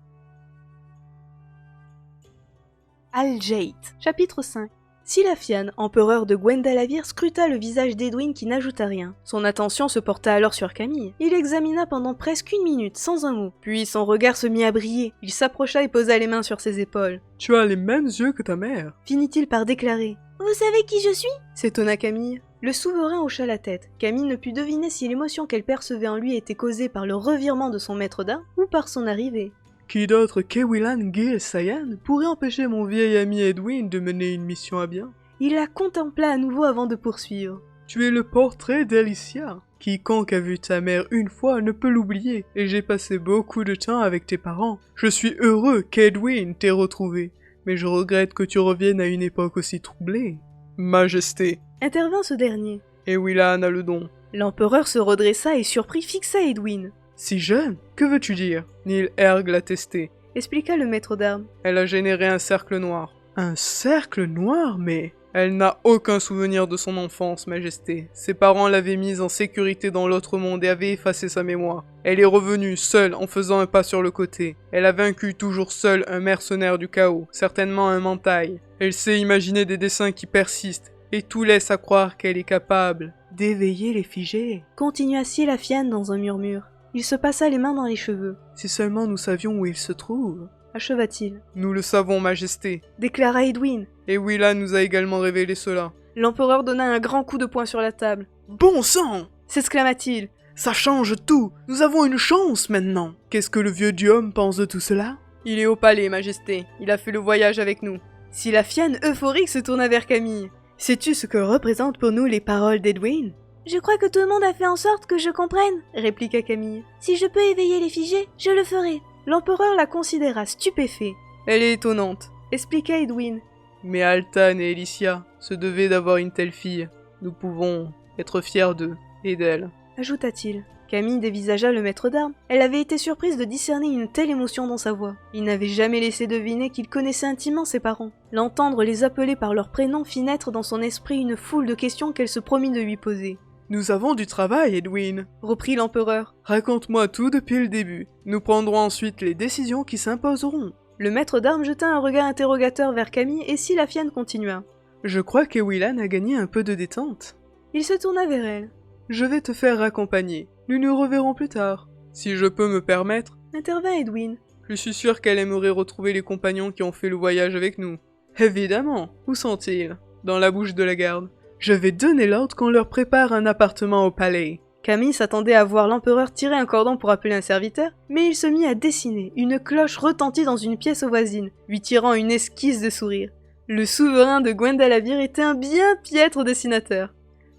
Algate. Chapitre 5. Silafian, empereur de Gwendalavir, scruta le visage d'Edwin qui n'ajouta rien. Son attention se porta alors sur Camille. Il l'examina pendant presque 1 minute, sans un mot. Puis son regard se mit à briller. Il s'approcha et posa les mains sur ses épaules. Tu as les mêmes yeux que ta mère. Finit-il par déclarer. Vous savez qui je suis? S'étonna Camille. Le souverain hocha la tête. Camille ne put deviner si l'émotion qu'elle percevait en lui était causée par le revirement de son maître d'armes ou par son arrivée. Qui d'autre qu'Ewilan Gil Sayan pourrait empêcher mon vieil ami Edwin de mener une mission à bien? Il la contempla à nouveau avant de poursuivre. Tu es le portrait d'Alicia. Quiconque a vu ta mère une fois ne peut l'oublier, et j'ai passé beaucoup de temps avec tes parents. Je suis heureux qu'Edwin t'ait retrouvé, mais je regrette que tu reviennes à une époque aussi troublée. Majesté, Intervint ce dernier. Ewilan a le don. L'empereur se redressa et surpris fixa Edwin. Si jeune? Que veux-tu dire? Neil Erg l'a testé. Expliqua le maître d'armes. Elle a généré un cercle noir. Un cercle noir, mais... Elle n'a aucun souvenir de son enfance, Majesté. Ses parents l'avaient mise en sécurité dans l'autre monde et avaient effacé sa mémoire. Elle est revenue seule en faisant un pas sur le côté. Elle a vaincu toujours seule un mercenaire du chaos, certainement un mentai. Elle sait imaginer des dessins qui persistent, et tout laisse à croire qu'elle est capable d'éveiller les figés. Continua Silafian dans un murmure. Il se passa les mains dans les cheveux. Si seulement nous savions où il se trouve. Acheva-t-il. Nous le savons, Majesté. Déclara Edwin. Et Willa nous a également révélé cela. L'empereur donna un grand coup de poing sur la table. Bon sang! S'exclama-t-il. Ça change tout! Nous avons une chance maintenant! Qu'est-ce que le vieux Diome pense de tout cela? Il est au palais, Majesté. Il a fait le voyage avec nous. Silafian, euphorique, se tourna vers Camille. Sais-tu ce que représentent pour nous les paroles d'Edwin? Je crois que tout le monde a fait en sorte que je comprenne, Répliqua Camille. Si je peux éveiller les figés, je le ferai. L'empereur la considéra stupéfait. Elle est étonnante, expliqua Edwin. Mais Altan et Alicia se devaient d'avoir une telle fille. Nous pouvons être fiers d'eux et d'elle, ajouta-t-il. Camille dévisagea le maître d'armes. Elle avait été surprise de discerner une telle émotion dans sa voix. Il n'avait jamais laissé deviner qu'il connaissait intimement ses parents. L'entendre les appeler par leur prénom fit naître dans son esprit une foule de questions qu'elle se promit de lui poser. « Nous avons du travail, Edwin, » reprit l'empereur. « Raconte-moi tout depuis le début. Nous prendrons ensuite les décisions qui s'imposeront. » Le maître d'armes jeta un regard interrogateur vers Camille et Silafiane continua. « Je crois qu'Ewilan a gagné un peu de détente. » Il se tourna vers elle. « Je vais te faire raccompagner. Nous nous reverrons plus tard. » « Si je peux me permettre, » intervint Edwin. « Je suis sûr qu'elle aimerait retrouver les compagnons qui ont fait le voyage avec nous. »« Évidemment. Où sont-ils ? » ?»« Dans la bouche de la garde. »« Je vais donner l'ordre qu'on leur prépare un appartement au palais. » Camille s'attendait à voir l'empereur tirer un cordon pour appeler un serviteur, mais il se mit à dessiner. Une cloche retentit dans une pièce voisine, lui tirant une esquisse de sourire. Le souverain de Gwendalavir était un bien piètre dessinateur.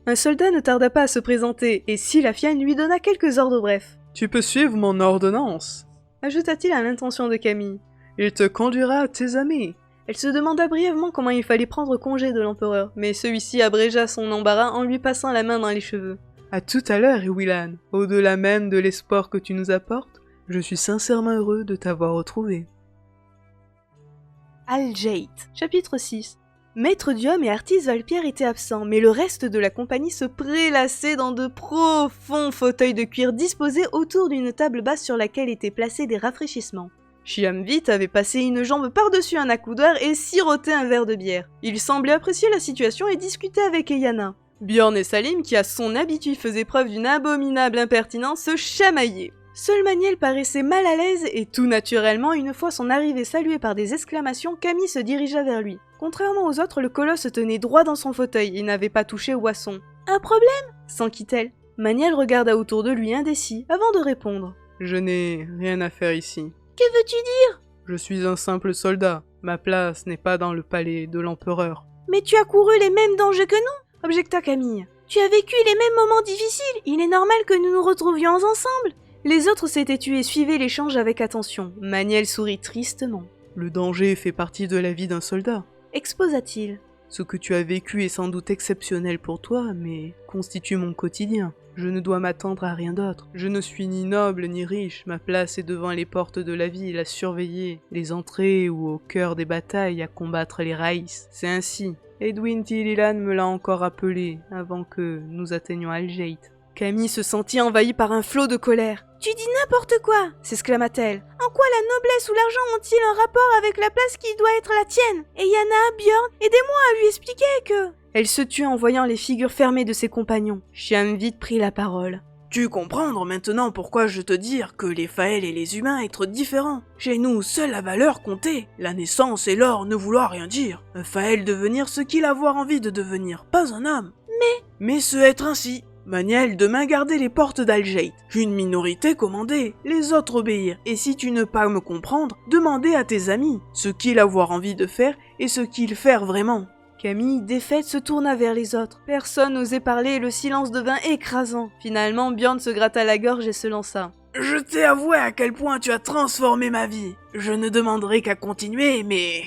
Un soldat ne tarda pas à se présenter, et Silafiane lui donna quelques ordres brefs. « Tu peux suivre mon ordonnance, » ajouta-t-il à l'intention de Camille. « Il te conduira à tes amis. » Elle se demanda brièvement comment il fallait prendre congé de l'empereur, mais celui-ci abrégea son embarras en lui passant la main dans les cheveux. « À tout à l'heure, Ewilan. Au-delà même de l'espoir que tu nous apportes, je suis sincèrement heureux de t'avoir retrouvé. » Algate, chapitre 6. Maître Diom et Artis Valpierre étaient absents, mais le reste de la compagnie se prélassait dans de profonds fauteuils de cuir disposés autour d'une table basse sur laquelle étaient placés des rafraîchissements. Chiamvit avait passé une jambe par-dessus un accoudoir et siroté un verre de bière. Il semblait apprécier la situation et discuter avec Eyana. Bjorn et Salim, qui à son habitude faisaient preuve d'une abominable impertinence, se chamaillaient. Seul Maniel paraissait mal à l'aise et tout naturellement, une fois son arrivée saluée par des exclamations, Camille se dirigea vers lui. Contrairement aux autres, le colosse tenait droit dans son fauteuil et n'avait pas touché au boisson. « Un problème ?» s'enquit-elle. Maniel regarda autour de lui indécis, avant de répondre. « Je n'ai rien à faire ici. »« Que veux-tu dire ?»« Je suis un simple soldat. Ma place n'est pas dans le palais de l'empereur. »« Mais tu as couru les mêmes dangers que nous ?» objecta Camille. « Tu as vécu les mêmes moments difficiles. Il est normal que nous nous retrouvions ensemble. » Les autres s'étaient tus et suivaient l'échange avec attention. Maniel sourit tristement. « Le danger fait partie de la vie d'un soldat. » exposa-t-il. « Ce que tu as vécu est sans doute exceptionnel pour toi, mais constitue mon quotidien. Je ne dois m'attendre à rien d'autre. Je ne suis ni noble ni riche, ma place est devant les portes de la ville à surveiller les entrées ou au cœur des batailles à combattre les raïs. C'est ainsi. Edwin Tililan me l'a encore rappelé avant que nous atteignions Algate. » Camille se sentit envahie par un flot de colère. « Tu dis n'importe quoi !» s'exclama-t-elle. « En quoi la noblesse ou l'argent ont-ils un rapport avec la place qui doit être la tienne ? Eyana, Bjorn, aidez-moi à lui expliquer que... » Elle se tut en voyant les figures fermées de ses compagnons. Chiamvit prit la parole. « Tu comprends maintenant pourquoi je te dis que les Faël et les humains être différents. Chez nous, seule la valeur comptait. La naissance et l'or ne vouloir rien dire. Un Faël devenir ce qu'il avoir envie de devenir, pas un homme. Mais ce être ainsi. Maniel demain garder les portes d'Algate. Une minorité commander, les autres obéir. Et si tu ne pas me comprendre, demander à tes amis ce qu'ils avoir envie de faire et ce qu'ils faire vraiment. » Camille, défaite, se tourna vers les autres. Personne n'osait parler et le silence devint écrasant. Finalement, Bjorn se gratta la gorge et se lança. « Je t'ai avoué à quel point tu as transformé ma vie. Je ne demanderai qu'à continuer, mais... »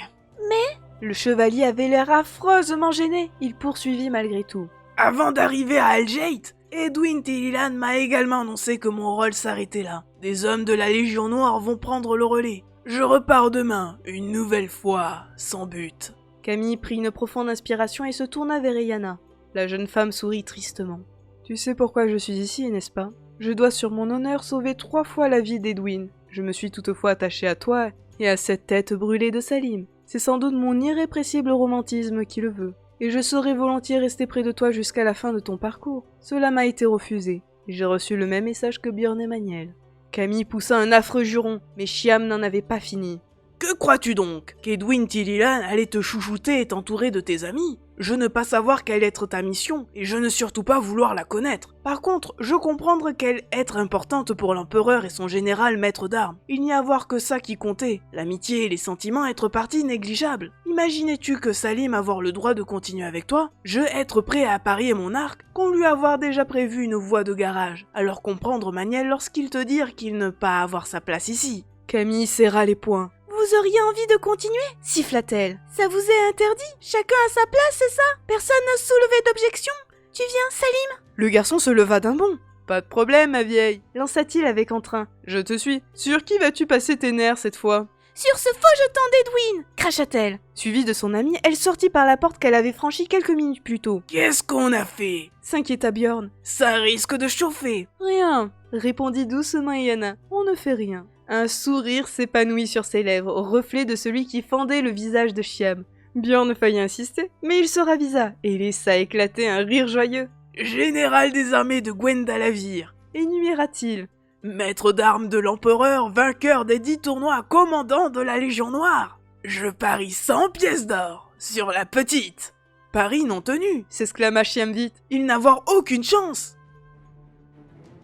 Le chevalier avait l'air affreusement gêné. Il poursuivit malgré tout. Avant d'arriver à Algate, Edwin Tililan m'a également annoncé que mon rôle s'arrêtait là. Des hommes de la Légion Noire vont prendre le relais. Je repars demain, une nouvelle fois, sans but. Camille prit une profonde inspiration et se tourna vers Eyana. La jeune femme sourit tristement. « Tu sais pourquoi je suis ici, n'est-ce pas ? Je dois sur mon honneur sauver 3 fois la vie d'Edwin. Je me suis toutefois attachée à toi et à cette tête brûlée de Salim. C'est sans doute mon irrépressible romantisme qui le veut. Et je saurais volontiers rester près de toi jusqu'à la fin de ton parcours. Cela m'a été refusé. J'ai reçu le même message que Bjorn et Maniel. » Camille poussa un affreux juron, mais Chiam n'en avait pas fini. Que crois-tu donc ? Qu'Edwin Tililan allait te chouchouter et t'entourer de tes amis ? je ne pas savoir quelle être ta mission, et je ne surtout pas vouloir la connaître. Par contre, je comprendre qu'elle être importante pour l'empereur et son général maître d'armes. Il n'y a à voir que ça qui comptait. L'amitié et les sentiments être partie négligeables. Imaginais-tu que Salim avoir le droit de continuer avec toi? Je être prêt à apparier mon arc, qu'on lui avoir déjà prévu une voie de garage. Alors comprendre Maniel lorsqu'il te dire qu'il ne pas avoir sa place ici. Camille serra les poings. Vous auriez envie de continuer? Siffla-t-elle. Ça vous est interdit? Chacun à sa place, c'est ça? Personne n'a soulevé d'objection? Tu viens, Salim? Le garçon se leva d'un bond. Pas de problème, ma vieille. Lança-t-il avec entrain. Je te suis. Sur qui vas-tu passer tes nerfs cette fois? Sur ce faux jeton d'Edwin! Cracha-t-elle. Suivie de son amie, elle sortit par la porte qu'elle avait franchie quelques minutes plus tôt. Qu'est-ce qu'on a fait? S'inquiéta Bjorn. Ça risque de chauffer. Rien, répondit doucement Yana. On ne fait rien. Un sourire s'épanouit sur ses lèvres, reflet de celui qui fendait le visage de Chiam. Bjorn faillit insister, mais il se ravisa et laissa éclater un rire joyeux. Général des armées de Gwendalavir, Énuméra-t-il. maître d'armes de l'empereur, vainqueur des 10 tournois, commandant de la Légion Noire. Je parie 100 pièces d'or sur la petite. Pari non tenu, S'exclama Chiam vite. il n'avoir aucune chance.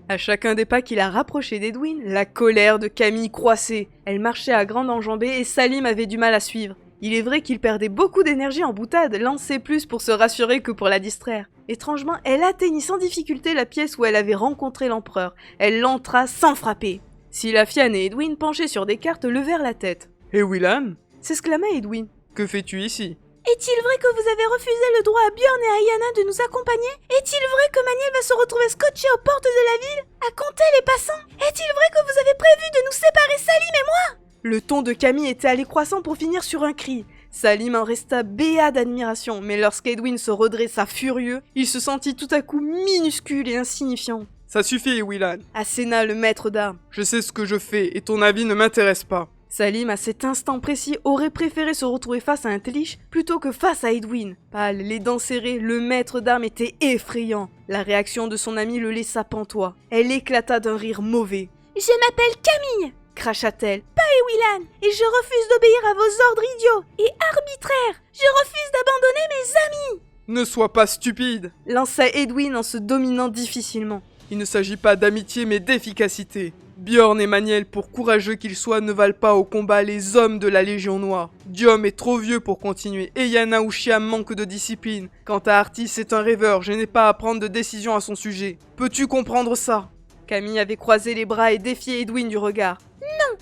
À chacun des pas qui la rapprochait d'Edwin, la colère de Camille croissait. Elle marchait à grande enjambée et Salim avait du mal à suivre. Il est vrai qu'il perdait beaucoup d'énergie en boutade, lancé plus pour se rassurer que pour la distraire. Étrangement, elle atteignit sans difficulté la pièce où elle avait rencontré l'empereur. Elle l'entra sans frapper. Silafiane et Edwin, penchés sur des cartes, levèrent la tête. Et Willan? S'exclama Edwin. Que fais-tu ici? Est-il vrai que vous avez refusé le droit à Bjorn et à Yana de nous accompagner? Est-il vrai que Maniel va se retrouver scotché aux portes de la ville, à compter les passants? Est-il vrai que vous avez prévu de nous séparer, Salim et moi? Le ton de Camille était allé croissant pour finir sur un cri. Salim en resta béat d'admiration, mais lorsqu'Edwin se redressa furieux, il se sentit tout à coup minuscule et insignifiant. Ça suffit, Willan. Asséna le maître d'armes. Je sais ce que je fais et ton avis ne m'intéresse pas. Salim, à cet instant précis, aurait préféré se retrouver face à un Telich plutôt que face à Edwin. Pâle, les dents serrées, le maître d'armes était effrayant. La réaction de son ami le laissa pantois. Elle éclata d'un rire mauvais. Je m'appelle Camille, Cracha-t-elle. Willan, et je refuse d'obéir à vos ordres idiots et arbitraires. Je refuse d'abandonner mes amis. Ne sois pas stupide. Lança Edwin en se dominant difficilement. Il ne s'agit pas d'amitié mais d'efficacité. Bjorn et Maniel, pour courageux qu'ils soient, ne valent pas au combat les hommes de la Légion Noire. Diom est trop vieux pour continuer, et Yana ou Chiam manque de discipline. Quant à Artis, c'est un rêveur, je n'ai pas à prendre de décision à son sujet. Peux-tu comprendre ça? Camille avait croisé les bras et défié Edwin du regard.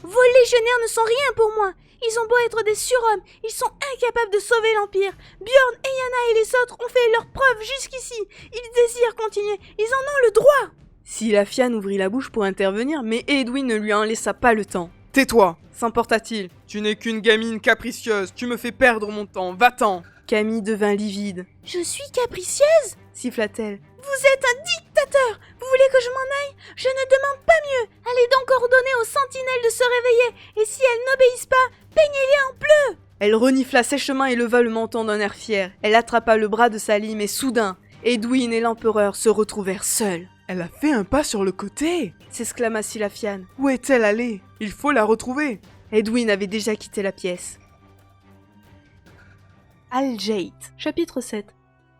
Vos légionnaires ne sont rien pour moi. Ils ont beau être des surhommes, ils sont incapables de sauver l'Empire. Bjorn et Yana et les autres ont fait leurs preuves jusqu'ici. Ils désirent continuer, ils en ont le droit. Silafiane ouvrit la bouche pour intervenir, mais Edwin ne lui en laissa pas le temps. Tais-toi! S'emporta-t-il. Tu n'es qu'une gamine capricieuse, tu me fais perdre mon temps, va-t'en! Camille devint livide. Je suis capricieuse? Siffla-t-elle. Vous êtes un dictateur. Vous voulez que je m'en aille? Je ne demande pas mieux. Allez donc ordonner aux sentinelles de se réveiller. Et si elles n'obéissent pas, peignez-les en bleu. Elle renifla sèchement et leva le menton d'un air fier. Elle attrapa le bras de Salim et soudain, Edwin et l'empereur se retrouvèrent seuls. Elle a fait un pas sur le côté! S'exclama Silafiane. Où est-elle allée? Il faut la retrouver! Edwin avait déjà quitté la pièce. Al-Jait, chapitre 7.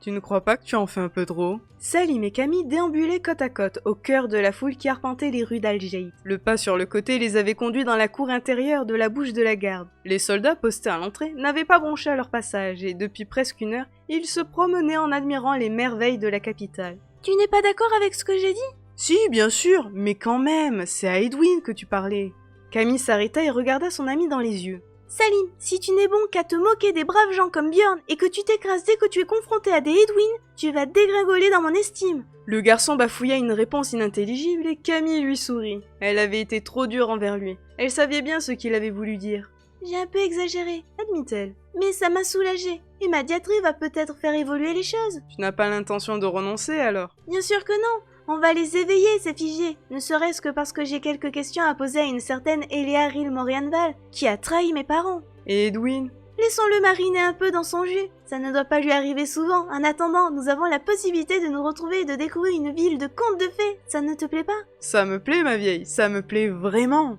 Tu ne crois pas que tu en fais un peu trop? Salim et Camille déambulaient côte à côte, au cœur de la foule qui arpentait les rues d'Al-Jait. Le pas sur le côté les avait conduits dans la cour intérieure de la bouche de la garde. Les soldats postés à l'entrée n'avaient pas bronché à leur passage, et depuis presque une heure, ils se promenaient en admirant les merveilles de la capitale. Tu n'es pas d'accord avec ce que j'ai dit? Si, bien sûr, mais quand même, c'est à Edwin que tu parlais. Camille s'arrêta et regarda son ami dans les yeux. Salim, si tu n'es bon qu'à te moquer des braves gens comme Bjorn et que tu t'écrases dès que tu es confronté à des Edwin, tu vas dégringoler dans mon estime. Le garçon bafouilla une réponse inintelligible et Camille lui sourit. Elle avait été trop dure envers lui. Elle savait bien ce qu'il avait voulu dire. J'ai un peu exagéré, Admit-elle. mais ça m'a soulagée. Et ma diatribe va peut-être faire évoluer les choses. Tu n'as pas l'intention de renoncer alors? Bien sûr que non. On va les éveiller, ces figés. Ne serait-ce que parce que j'ai quelques questions à poser à une certaine Elearil Morianval, qui a trahi mes parents. Et Edwin? Laissons-le mariner un peu dans son jus. Ça ne doit pas lui arriver souvent. En attendant, nous avons la possibilité de nous retrouver et de découvrir une ville de contes de fées. Ça ne te plaît pas? Ça me plaît, ma vieille, ça me plaît vraiment.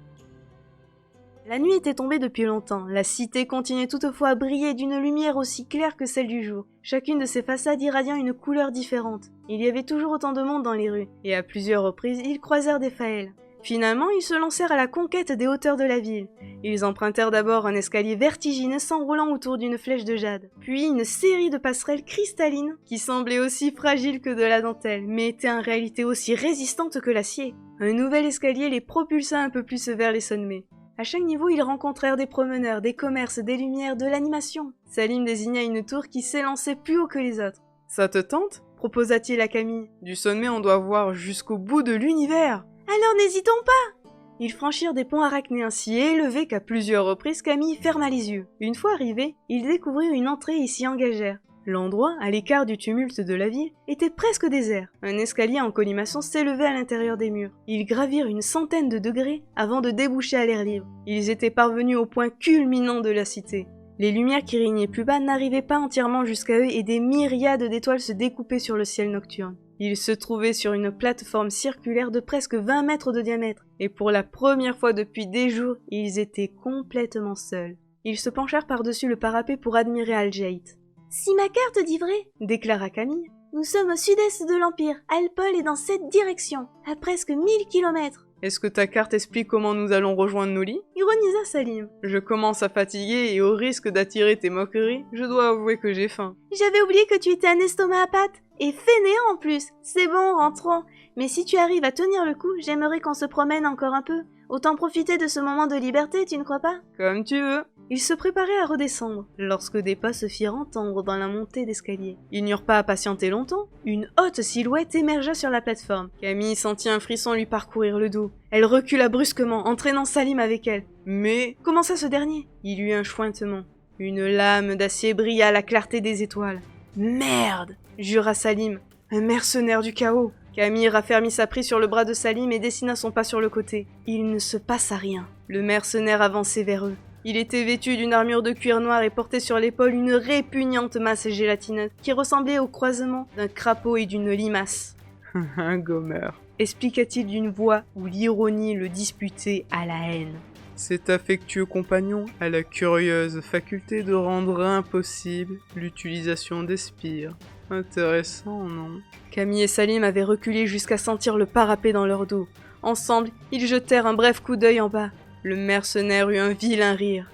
La nuit était tombée depuis longtemps, la cité continuait toutefois à briller d'une lumière aussi claire que celle du jour, chacune de ses façades irradiant une couleur différente. Il y avait toujours autant de monde dans les rues, et à plusieurs reprises ils croisèrent des Faëls. Finalement, ils se lancèrent à la conquête des hauteurs de la ville. Ils empruntèrent d'abord un escalier vertigineux s'enroulant autour d'une flèche de jade, puis une série de passerelles cristallines qui semblaient aussi fragiles que de la dentelle, mais étaient en réalité aussi résistantes que l'acier. Un nouvel escalier les propulsa un peu plus vers les sommets. À chaque niveau, ils rencontrèrent des promeneurs, des commerces, des lumières, de l'animation. Salim désigna une tour qui s'élançait plus haut que les autres. « Ça te tente ?» proposa-t-il à Camille. « Du sommet, on doit voir jusqu'au bout de l'univers !» Alors n'hésitons pas! Ils franchirent des ponts arachnéens si élevés qu'à plusieurs reprises Camille ferma les yeux. Une fois arrivés, ils découvrirent une entrée et s'y engagèrent. L'endroit, à l'écart du tumulte de la ville, était presque désert. Un escalier en colimaçon s'élevait à l'intérieur des murs. Ils gravirent une centaine de degrés avant de déboucher à l'air libre. Ils étaient parvenus au point culminant de la cité. Les lumières qui régnaient plus bas n'arrivaient pas entièrement jusqu'à eux et des myriades d'étoiles se découpaient sur le ciel nocturne. Ils se trouvaient sur une plateforme circulaire de presque 20 mètres de diamètre, et pour la première fois depuis des jours, ils étaient complètement seuls. Ils se penchèrent par-dessus le parapet pour admirer Al-Jait. « Si ma carte dit vrai, déclara Camille, nous sommes au sud-est de l'Empire. Alpol est dans cette direction, à presque 1000 kilomètres. Est-ce que ta carte explique comment nous allons rejoindre nos lits ? Ironisa Salim. Je commence à fatiguer et au risque d'attirer tes moqueries, je dois avouer que j'ai faim. J'avais oublié que tu étais un estomac à pâte. Et fainéant en plus. C'est bon, rentrons. Mais si tu arrives à tenir le coup, j'aimerais qu'on se promène encore un peu. Autant profiter de ce moment de liberté, tu ne crois pas ? Comme tu veux. Ils se préparaient à redescendre, lorsque des pas se firent entendre dans la montée d'escalier. Ils n'eurent pas à patienter longtemps. Une haute silhouette émergea sur la plateforme. Camille sentit un frisson lui parcourir le dos. Elle recula brusquement, entraînant Salim avec elle. Mais commença ce dernier. Il eut un chointement. Une lame d'acier brilla à la clarté des étoiles. Merde, jura Salim. Un mercenaire du chaos. Camille raffermit sa prise sur le bras de Salim et dessina son pas sur le côté. Il ne se passa rien. Le mercenaire avançait vers eux. Il était vêtu d'une armure de cuir noir et portait sur l'épaule une répugnante masse gélatineuse qui ressemblait au croisement d'un crapaud et d'une limace. Un gommeur, expliqua-t-il d'une voix où l'ironie le disputait à la haine. Cet affectueux compagnon a la curieuse faculté de rendre impossible l'utilisation des spires. Intéressant, non ? Camille et Salim avaient reculé jusqu'à sentir le parapet dans leur dos. Ensemble, ils jetèrent un bref coup d'œil en bas. Le mercenaire eut un vilain rire.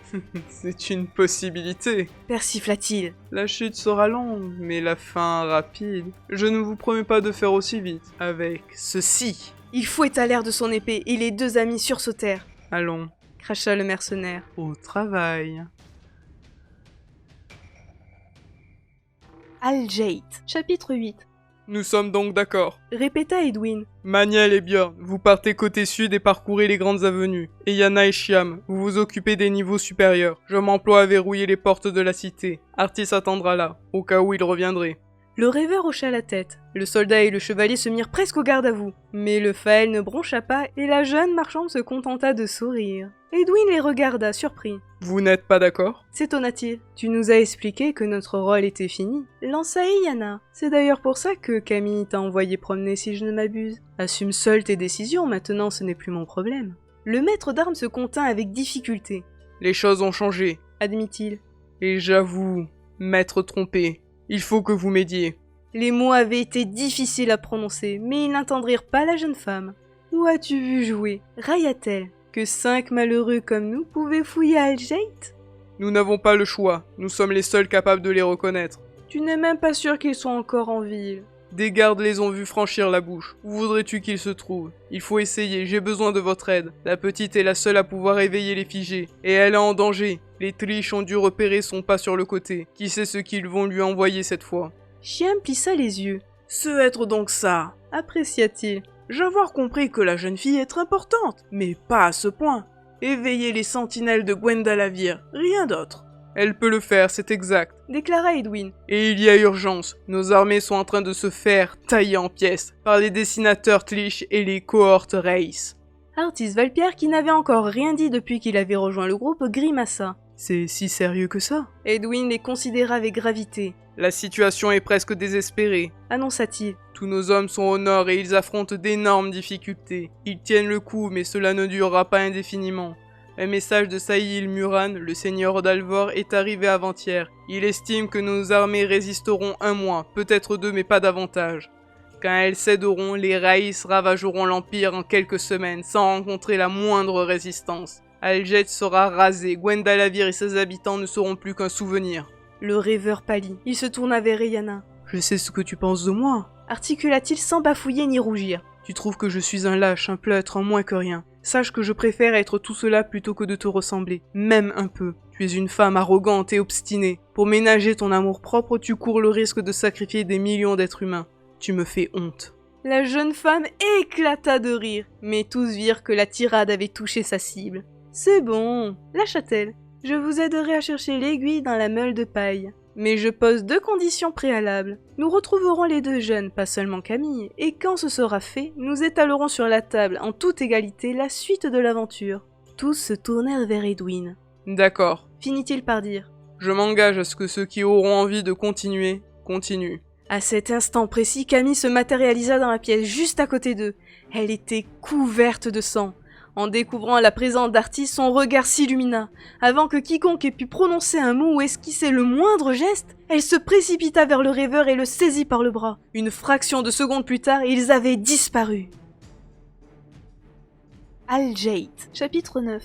C'est une possibilité, persifla-t-il. La chute sera longue, mais la fin rapide. Je ne vous promets pas de faire aussi vite. Avec ceci. Il fouetta l'air de son épée et les deux amis sursautèrent. Allons, cracha le mercenaire. Au travail. Al-Jait, chapitre 8. Nous sommes donc d'accord, répéta Edwin. Maniel et Björn, vous partez côté sud et parcourez les grandes avenues. Et Yana et Shiam, vous vous occupez des niveaux supérieurs. Je m'emploie à verrouiller les portes de la cité. Artis attendra là, au cas où il reviendrait. Le rêveur hocha la tête. Le soldat et le chevalier se mirent presque au garde à vous. Mais le Faël ne broncha pas et la jeune marchande se contenta de sourire. Edwin les regarda, surpris. Vous n'êtes pas d'accord ? S'étonna-t-il. Tu nous as expliqué que notre rôle était fini. Lança Yana. C'est d'ailleurs pour ça que Camille t'a envoyé promener si je ne m'abuse. Assume seul tes décisions, maintenant ce n'est plus mon problème. Le maître d'armes se contint avec difficulté. Les choses ont changé, admit-il. Et j'avoue, m'être trompé. Il faut que vous m'aidiez. Les mots avaient été difficiles à prononcer, mais ils n'entendirent pas la jeune femme. Où as-tu vu jouer ? Railla-t-elle. Que 5 malheureux comme nous pouvaient fouiller Al-Jait ? Nous n'avons pas le choix, nous sommes les seuls capables de les reconnaître. Tu n'es même pas sûr qu'ils soient encore en ville. Des gardes les ont vus franchir la bouche. Où voudrais-tu qu'ils se trouvent ? Il faut essayer, j'ai besoin de votre aide. La petite est la seule à pouvoir éveiller les figés, et elle est en danger. Les triches ont dû repérer son pas sur le côté. Qui sait ce qu'ils vont lui envoyer cette fois ? Shiam plissa les yeux. Ce être donc ça, apprécia-t-il. J'avoir compris que la jeune fille est importante, mais pas à ce point. Éveiller les sentinelles de Gwendalavir, rien d'autre. Elle peut le faire, c'est exact, déclara Edwin. Et il y a urgence. Nos armées sont en train de se faire tailler en pièces par les dessinateurs Tlich et les cohortes Race. Artis Valpierre, qui n'avait encore rien dit depuis qu'il avait rejoint le groupe, grimaça. C'est si sérieux que ça ? Edwin les considéra avec gravité. La situation est presque désespérée, annonça-t-il. Tous nos hommes sont au nord et ils affrontent d'énormes difficultés. Ils tiennent le coup, mais cela ne durera pas indéfiniment. Un message de Saïl Muran, le seigneur d'Alvor, est arrivé avant-hier. Il estime que nos armées résisteront 1 mois, peut-être 2 mais pas davantage. Quand elles céderont, les Raïs ravageront l'Empire en quelques semaines, sans rencontrer la moindre résistance. Aljet sera rasé, Gwendalavir et ses habitants ne seront plus qu'un souvenir. Le rêveur pâlit. Il se tourna vers Rihanna. Je sais ce que tu penses de moi. Articula-t-il sans bafouiller ni rougir. Tu trouves que je suis un lâche, un pleutre, en moins que rien. Sache que je préfère être tout cela plutôt que de te ressembler, même un peu. Tu es une femme arrogante et obstinée. Pour ménager ton amour-propre, tu cours le risque de sacrifier des millions d'êtres humains. Tu me fais honte. La jeune femme éclata de rire, mais tous virent que la tirade avait touché sa cible. C'est bon, lâcha-t-elle. Je vous aiderai à chercher l'aiguille dans la meule de paille. Mais je pose 2 conditions préalables. Nous retrouverons les 2 jeunes, pas seulement Camille, et quand ce sera fait, nous étalerons sur la table en toute égalité la suite de l'aventure. Tous se tournèrent vers Edwin. D'accord. Finit-il par dire. Je m'engage à ce que ceux qui auront envie de continuer, continuent. À cet instant précis, Camille se matérialisa dans la pièce juste à côté d'eux. Elle était couverte de sang. En découvrant la présence d'Artis, son regard s'illumina. Avant que quiconque ait pu prononcer un mot ou esquisser le moindre geste, elle se précipita vers le rêveur et le saisit par le bras. Une fraction de seconde plus tard, ils avaient disparu. Aljet, chapitre 9.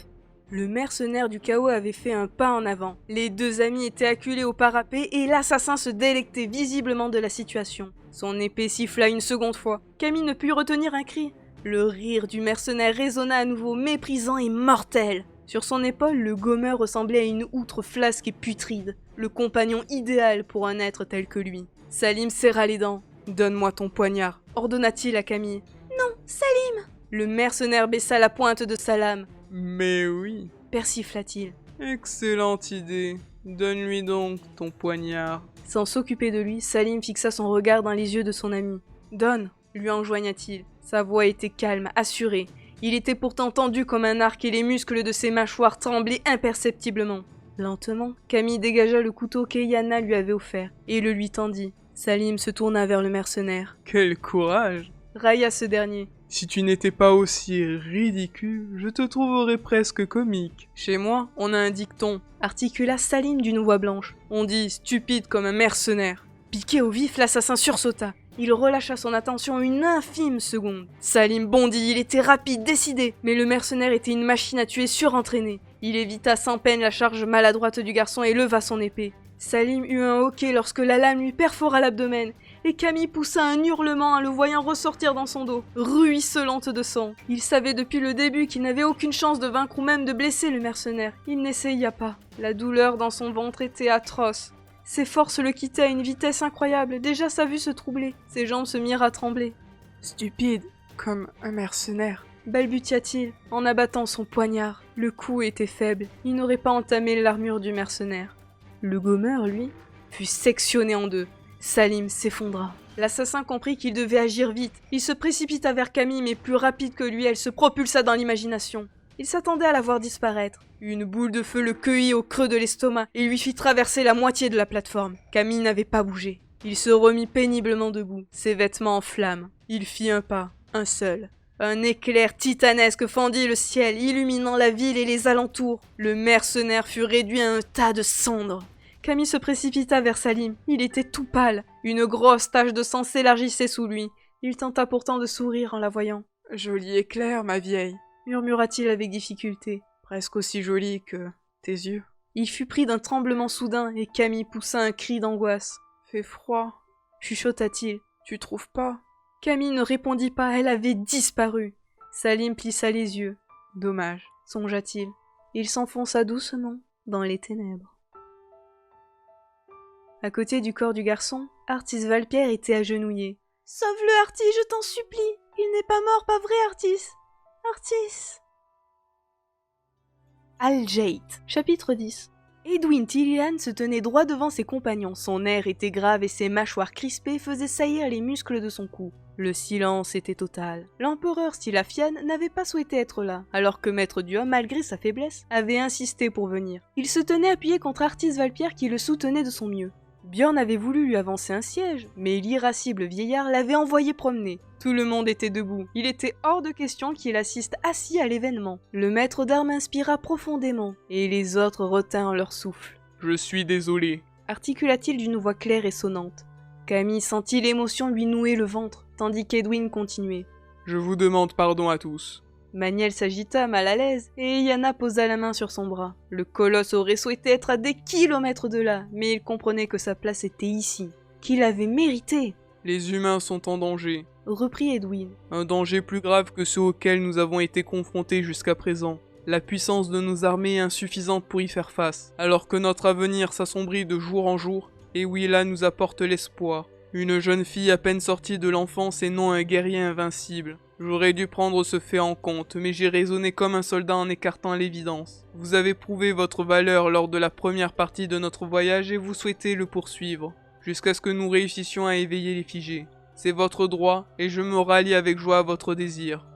Le mercenaire du chaos avait fait un pas en avant. Les 2 amis étaient acculés au parapet et l'assassin se délectait visiblement de la situation. Son épée siffla une seconde fois. Camille ne put retenir un cri. Le rire du mercenaire résonna à nouveau, méprisant et mortel. Sur son épaule, le gommeur ressemblait à une outre flasque et putride, le compagnon idéal pour un être tel que lui. Salim serra les dents. « Donne-moi ton poignard », ordonna-t-il à Camille. « Non, Salim !» Le mercenaire baissa la pointe de sa lame. « Mais oui, persifla-t-il. Excellente idée. Donne-lui donc ton poignard. » Sans s'occuper de lui, Salim fixa son regard dans les yeux de son ami. « Donne !» lui enjoigna-t-il. Sa voix était calme, assurée. Il était pourtant tendu comme un arc et les muscles de ses mâchoires tremblaient imperceptiblement. Lentement, Camille dégagea le couteau qu'Eyana lui avait offert et le lui tendit. Salim se tourna vers le mercenaire. « Quel courage !» railla ce dernier. « Si tu n'étais pas aussi ridicule, je te trouverais presque comique. » « Chez moi, on a un dicton, » articula Salim d'une voix blanche. « On dit stupide comme un mercenaire. » Piqué au vif, l'assassin sursauta. Il relâcha son attention une infime seconde. Salim bondit, il était rapide, décidé, mais le mercenaire était une machine à tuer surentraînée. Il évita sans peine la charge maladroite du garçon et leva son épée. Salim eut un hoquet lorsque la lame lui perfora l'abdomen, et Camille poussa un hurlement en le voyant ressortir dans son dos, ruisselante de sang. Il savait depuis le début qu'il n'avait aucune chance de vaincre ou même de blesser le mercenaire. Il n'essaya pas. La douleur dans son ventre était atroce. Ses forces le quittaient à une vitesse incroyable, déjà sa vue se troublait, ses jambes se mirent à trembler. « Stupide, comme un mercenaire. » balbutia-t-il, en abattant son poignard. Le coup était faible, il n'aurait pas entamé l'armure du mercenaire. Le gommeur, lui, fut sectionné en 2. Salim s'effondra. L'assassin comprit qu'il devait agir vite. Il se précipita vers Camille, mais plus rapide que lui, elle se propulsa dans l'imagination. Il s'attendait à la voir disparaître. Une boule de feu le cueillit au creux de l'estomac et lui fit traverser la moitié de la plateforme. Camille n'avait pas bougé. Il se remit péniblement debout, ses vêtements en flammes. Il fit un pas, un seul. Un éclair titanesque fendit le ciel, illuminant la ville et les alentours. Le mercenaire fut réduit à un tas de cendres. Camille se précipita vers Salim. Il était tout pâle. Une grosse tache de sang s'élargissait sous lui. Il tenta pourtant de sourire en la voyant. « Joli éclair, ma vieille, » murmura-t-il avec difficulté. « Presque aussi joli que tes yeux. » Il fut pris d'un tremblement soudain et Camille poussa un cri d'angoisse. « Fait froid, » chuchota-t-il. « Tu trouves pas ?» Camille ne répondit pas, elle avait disparu. Salim plissa les yeux. Dommage, songea-t-il. Il s'enfonça doucement dans les ténèbres. À côté du corps du garçon, Artis Valpierre était agenouillé. « Sauve-le, Artis, je t'en supplie. Il n'est pas mort, pas vrai, Artis? Artis !» Aljet, chapitre 10. Edwin Tillian se tenait droit devant ses compagnons. Son air était grave et ses mâchoires crispées faisaient saillir les muscles de son cou. Le silence était total. L'empereur Stylafian n'avait pas souhaité être là, alors que Maître Duhomme, malgré sa faiblesse, avait insisté pour venir. Il se tenait appuyé contre Artis Valpierre qui le soutenait de son mieux. Björn avait voulu lui avancer un siège, mais l'irascible vieillard l'avait envoyé promener. Tout le monde était debout. Il était hors de question qu'il assiste assis à l'événement. Le maître d'armes inspira profondément, et les autres retinrent leur souffle. « Je suis désolé. » articula-t-il d'une voix claire et sonnante. Camille sentit l'émotion lui nouer le ventre, tandis qu'Edwin continuait. « Je vous demande pardon à tous. » Maniel s'agita mal à l'aise, et Yana posa la main sur son bras. Le colosse aurait souhaité être à des kilomètres de là, mais il comprenait que sa place était ici, qu'il avait mérité. Les humains sont en danger. Reprit Edwin. Un danger plus grave que ceux auxquels nous avons été confrontés jusqu'à présent. La puissance de nos armées est insuffisante pour y faire face, alors que notre avenir s'assombrit de jour en jour, et Willa nous apporte l'espoir. Une jeune fille à peine sortie de l'enfance et non un guerrier invincible. J'aurais dû prendre ce fait en compte, mais j'ai raisonné comme un soldat en écartant l'évidence. Vous avez prouvé votre valeur lors de la première partie de notre voyage et vous souhaitez le poursuivre, jusqu'à ce que nous réussissions à éveiller les figés. C'est votre droit, et je me rallie avec joie à votre désir.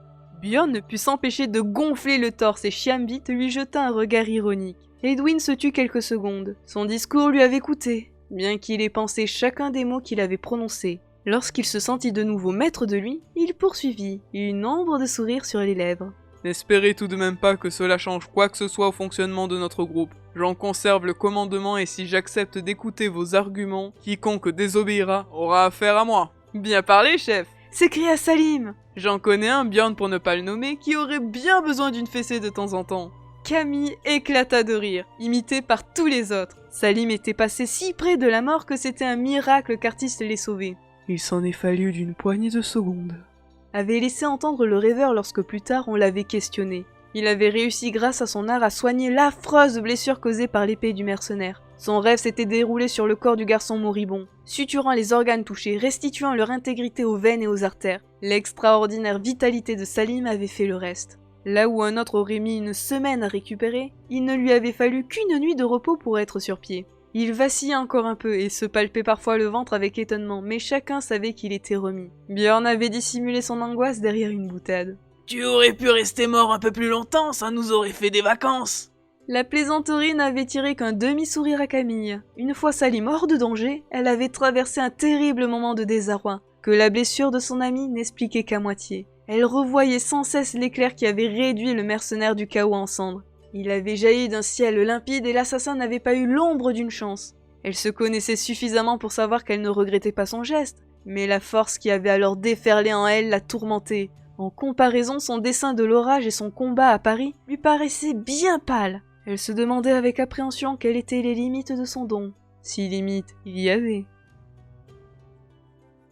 Björn ne put s'empêcher de gonfler le torse et Chiambit lui jeta un regard ironique. Edwin se tut quelques secondes. Son discours lui avait coûté, bien qu'il ait pensé chacun des mots qu'il avait prononcés. Lorsqu'il se sentit de nouveau maître de lui, il poursuivit, une ombre de sourire sur les lèvres. N'espérez tout de même pas que cela change quoi que ce soit au fonctionnement de notre groupe. J'en conserve le commandement et si j'accepte d'écouter vos arguments, quiconque désobéira aura affaire à moi. Bien parlé, chef! S'écria Salim. J'en connais un, Björn pour ne pas le nommer, qui aurait bien besoin d'une fessée de temps en temps. Camille éclata de rire, imité par tous les autres. Salim était passé si près de la mort que c'était un miracle qu'Artis l'ait sauvé. Il s'en est fallu d'une poignée de secondes. Avait laissé entendre le rêveur lorsque plus tard on l'avait questionné. Il avait réussi grâce à son art à soigner l'affreuse blessure causée par l'épée du mercenaire. Son rêve s'était déroulé sur le corps du garçon moribond, suturant les organes touchés, restituant leur intégrité aux veines et aux artères. L'extraordinaire vitalité de Salim avait fait le reste. Là où un autre aurait mis une semaine à récupérer, il ne lui avait fallu qu'une nuit de repos pour être sur pied. Il vacillait encore un peu et se palpait parfois le ventre avec étonnement, mais chacun savait qu'il était remis. Björn avait dissimulé son angoisse derrière une boutade. Tu aurais pu rester mort un peu plus longtemps, ça nous aurait fait des vacances. La plaisanterie n'avait tiré qu'un demi-sourire à Camille. Une fois Salim hors de danger, elle avait traversé un terrible moment de désarroi, que la blessure de son ami n'expliquait qu'à moitié. Elle revoyait sans cesse l'éclair qui avait réduit le mercenaire du chaos en cendres. Il avait jailli d'un ciel limpide et l'assassin n'avait pas eu l'ombre d'une chance. Elle se connaissait suffisamment pour savoir qu'elle ne regrettait pas son geste, mais la force qui avait alors déferlé en elle la tourmentait. En comparaison, son dessein de l'orage et son combat à Paris lui paraissaient bien pâles. Elle se demandait avec appréhension quelles étaient les limites de son don. Si limites il y avait.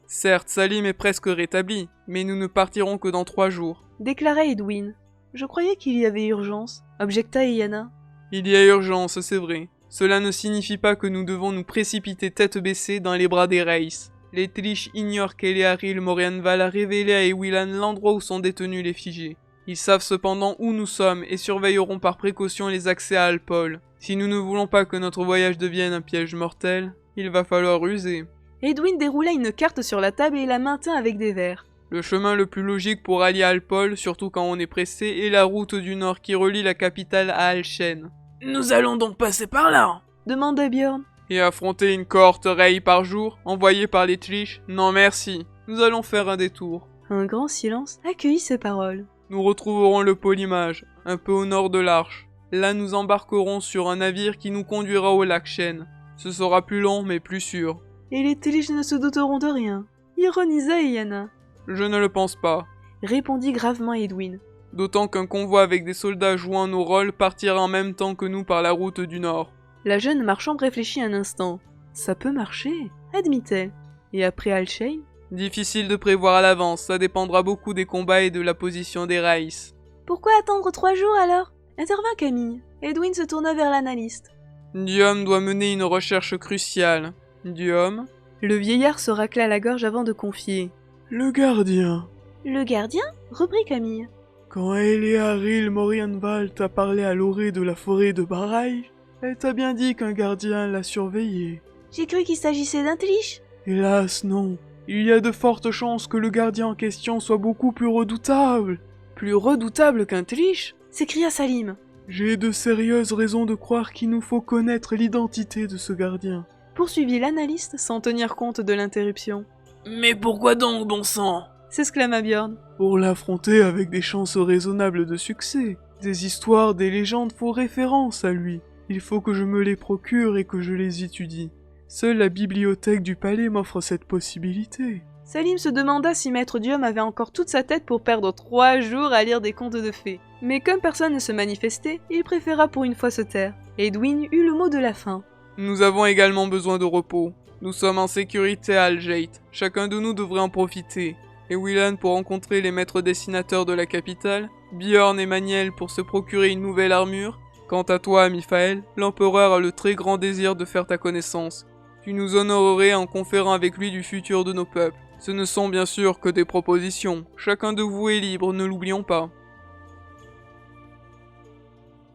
Certes, Salim est presque rétabli, mais nous ne partirons que dans 3 jours. Déclara Edwin. Je croyais qu'il y avait urgence, objecta Yana. Il y a urgence, c'est vrai. Cela ne signifie pas que nous devons nous précipiter tête baissée dans les bras des Reis. Les Tlish ignorent qu'Elearil Morianval a révélé à Ewilan l'endroit où sont détenus les figés. Ils savent cependant où nous sommes et surveilleront par précaution les accès à Alpol. Si nous ne voulons pas que notre voyage devienne un piège mortel, il va falloir user. Edwin déroula une carte sur la table et la maintint avec des verres. Le chemin le plus logique pour allier Alpol, surtout quand on est pressé, est la route du nord qui relie la capitale à Alchen. Nous allons donc passer par là, demanda Björn. Et affronter une cohorte Rey par jour, envoyée par les Tlish? Non merci, nous allons faire un détour. Un grand silence accueillit ces paroles. Nous retrouverons le Polymage, un peu au nord de l'Arche. Là nous embarquerons sur un navire qui nous conduira au lac Shen. Ce sera plus long mais plus sûr. Et les Tlish ne se douteront de rien, ironisa Yana. Je ne le pense pas, répondit gravement Edwin. D'autant qu'un convoi avec des soldats jouant nos rôles partira en même temps que nous par la route du nord. La jeune marchande réfléchit un instant. Ça peut marcher, admit-elle. Et après Alsheim? Difficile de prévoir à l'avance, ça dépendra beaucoup des combats et de la position des Reis. Pourquoi attendre 3 jours alors? Intervint Camille. Edwin se tourna vers l'analyste. Diom doit mener une recherche cruciale. Diom? Le vieillard se racla la gorge avant de confier. Le gardien. Le gardien? Reprit Camille. Quand Elearil Morianval t'a parlé à l'orée de la forêt de Baraï, elle t'a bien dit qu'un gardien l'a surveillé. J'ai cru qu'il s'agissait d'un Tlish. Hélas non. Il y a de fortes chances que le gardien en question soit beaucoup plus redoutable. Plus redoutable qu'un Tlish? S'écria Salim. J'ai de sérieuses raisons de croire qu'il nous faut connaître l'identité de ce gardien. poursuivit l'analyste sans tenir compte de l'interruption. Mais pourquoi donc, bon sang? S'exclama Bjorn. Pour l'affronter avec des chances raisonnables de succès. Des histoires, des légendes font référence à lui. Il faut que je me les procure et que je les étudie. Seule la bibliothèque du palais m'offre cette possibilité. Salim se demanda si Maître Diom avait encore toute sa tête pour perdre 3 jours à lire des contes de fées. Mais comme personne ne se manifestait, il préféra pour une fois se taire. Edwin eut le mot de la fin. Nous avons également besoin de repos. Nous sommes en sécurité à Algate. Chacun de nous devrait en profiter. Et Willan pour rencontrer les maîtres dessinateurs de la capitale, Bjorn et Maniel pour se procurer une nouvelle armure. Quant à toi, Miphaël, l'empereur a le très grand désir de faire ta connaissance. Tu nous honorerais en conférant avec lui du futur de nos peuples. Ce ne sont bien sûr que des propositions. Chacun de vous est libre, ne l'oublions pas.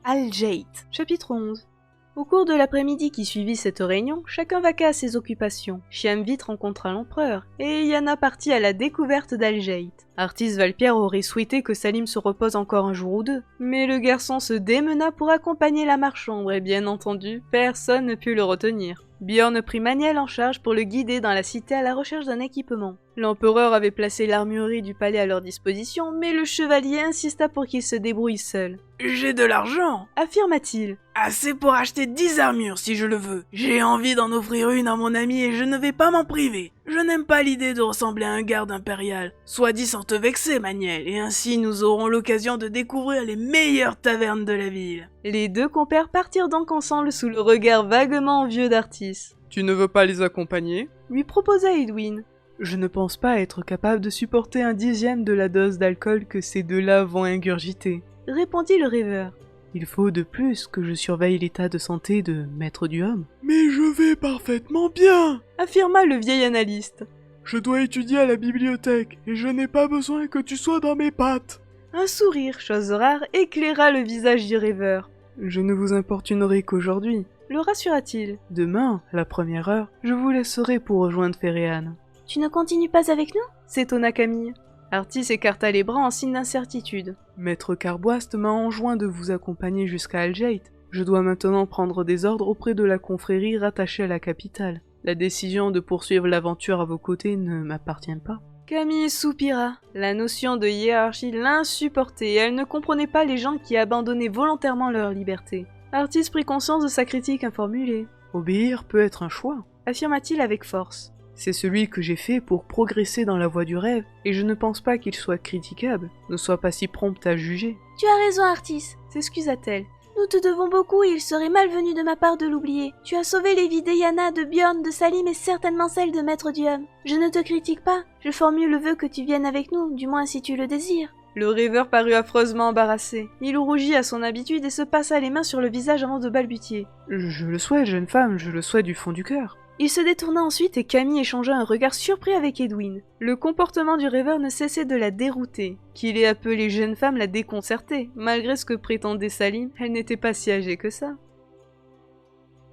Algate. Chapitre 11. Au cours de l'après-midi qui suivit cette réunion, chacun vaqua à ses occupations. Chiam vite rencontra l'empereur, et Yana partit à la découverte d'Algate. Artis Valpierre aurait souhaité que Salim se repose encore un jour ou deux, mais le garçon se démena pour accompagner la marchande, et bien entendu, personne ne put le retenir. Bjorn prit Maniel en charge pour le guider dans la cité à la recherche d'un équipement. L'empereur avait placé l'armurerie du palais à leur disposition, mais le chevalier insista pour qu'il se débrouille seul. J'ai de l'argent, Affirma-t-il. assez pour acheter 10 armures si je le veux. J'ai envie d'en offrir une à mon ami et je ne vais pas m'en priver. Je n'aime pas l'idée de ressembler à un garde impérial. Sois dit sans te vexer, Maniel, et ainsi nous aurons l'occasion de découvrir les meilleures tavernes de la ville. Les deux compères partirent donc ensemble sous le regard vaguement envieux d'Artis. Tu ne veux pas les accompagner ? Lui proposa Edwin. Je ne pense pas être capable de supporter un 10e de la dose d'alcool que ces deux-là vont ingurgiter. Répondit le rêveur. Il faut de plus que je surveille l'état de santé de Maître Diom. Mais je vais parfaitement bien, Affirma le vieil analyste. Je dois étudier à la bibliothèque et je n'ai pas besoin que tu sois dans mes pattes. Un sourire, chose rare, éclaira le visage du rêveur. Je ne vous importunerai qu'aujourd'hui. Le rassura-t-il. Demain, à la première heure, je vous laisserai pour rejoindre Féréane. Tu ne continues pas avec nous? S'étonna Camille. Artis écarta les bras en signe d'incertitude. Maître Carboist m'a enjoint de vous accompagner jusqu'à Algate. Je dois maintenant prendre des ordres auprès de la confrérie rattachée à la capitale. La décision de poursuivre l'aventure à vos côtés ne m'appartient pas. Camille soupira. La notion de hiérarchie l'insupportait et elle ne comprenait pas les gens qui abandonnaient volontairement leur liberté. Artis prit conscience de sa critique informulée. Obéir peut être un choix. Affirma-t-il avec force. C'est celui que j'ai fait pour progresser dans la voie du rêve, et je ne pense pas qu'il soit critiquable. Ne sois pas si prompte à juger. Tu as raison, Artis. S'excusa-t-elle. Nous te devons beaucoup et il serait malvenu de ma part de l'oublier. Tu as sauvé les vies d'Eyana, de Bjorn, de Salim et certainement celles de Maître Diom. Je ne te critique pas, je formule le vœu que tu viennes avec nous, du moins si tu le désires. Le rêveur parut affreusement embarrassé. Il rougit à son habitude et se passa les mains sur le visage avant de balbutier. Je le souhaite, jeune femme, je le souhaite du fond du cœur. Il se détourna ensuite et Camille échangea un regard surpris avec Edwin. Le comportement du rêveur ne cessait de la dérouter. Qu'il ait appelé jeune femme la déconcertait. Malgré ce que prétendait Salim, elle n'était pas si âgée que ça.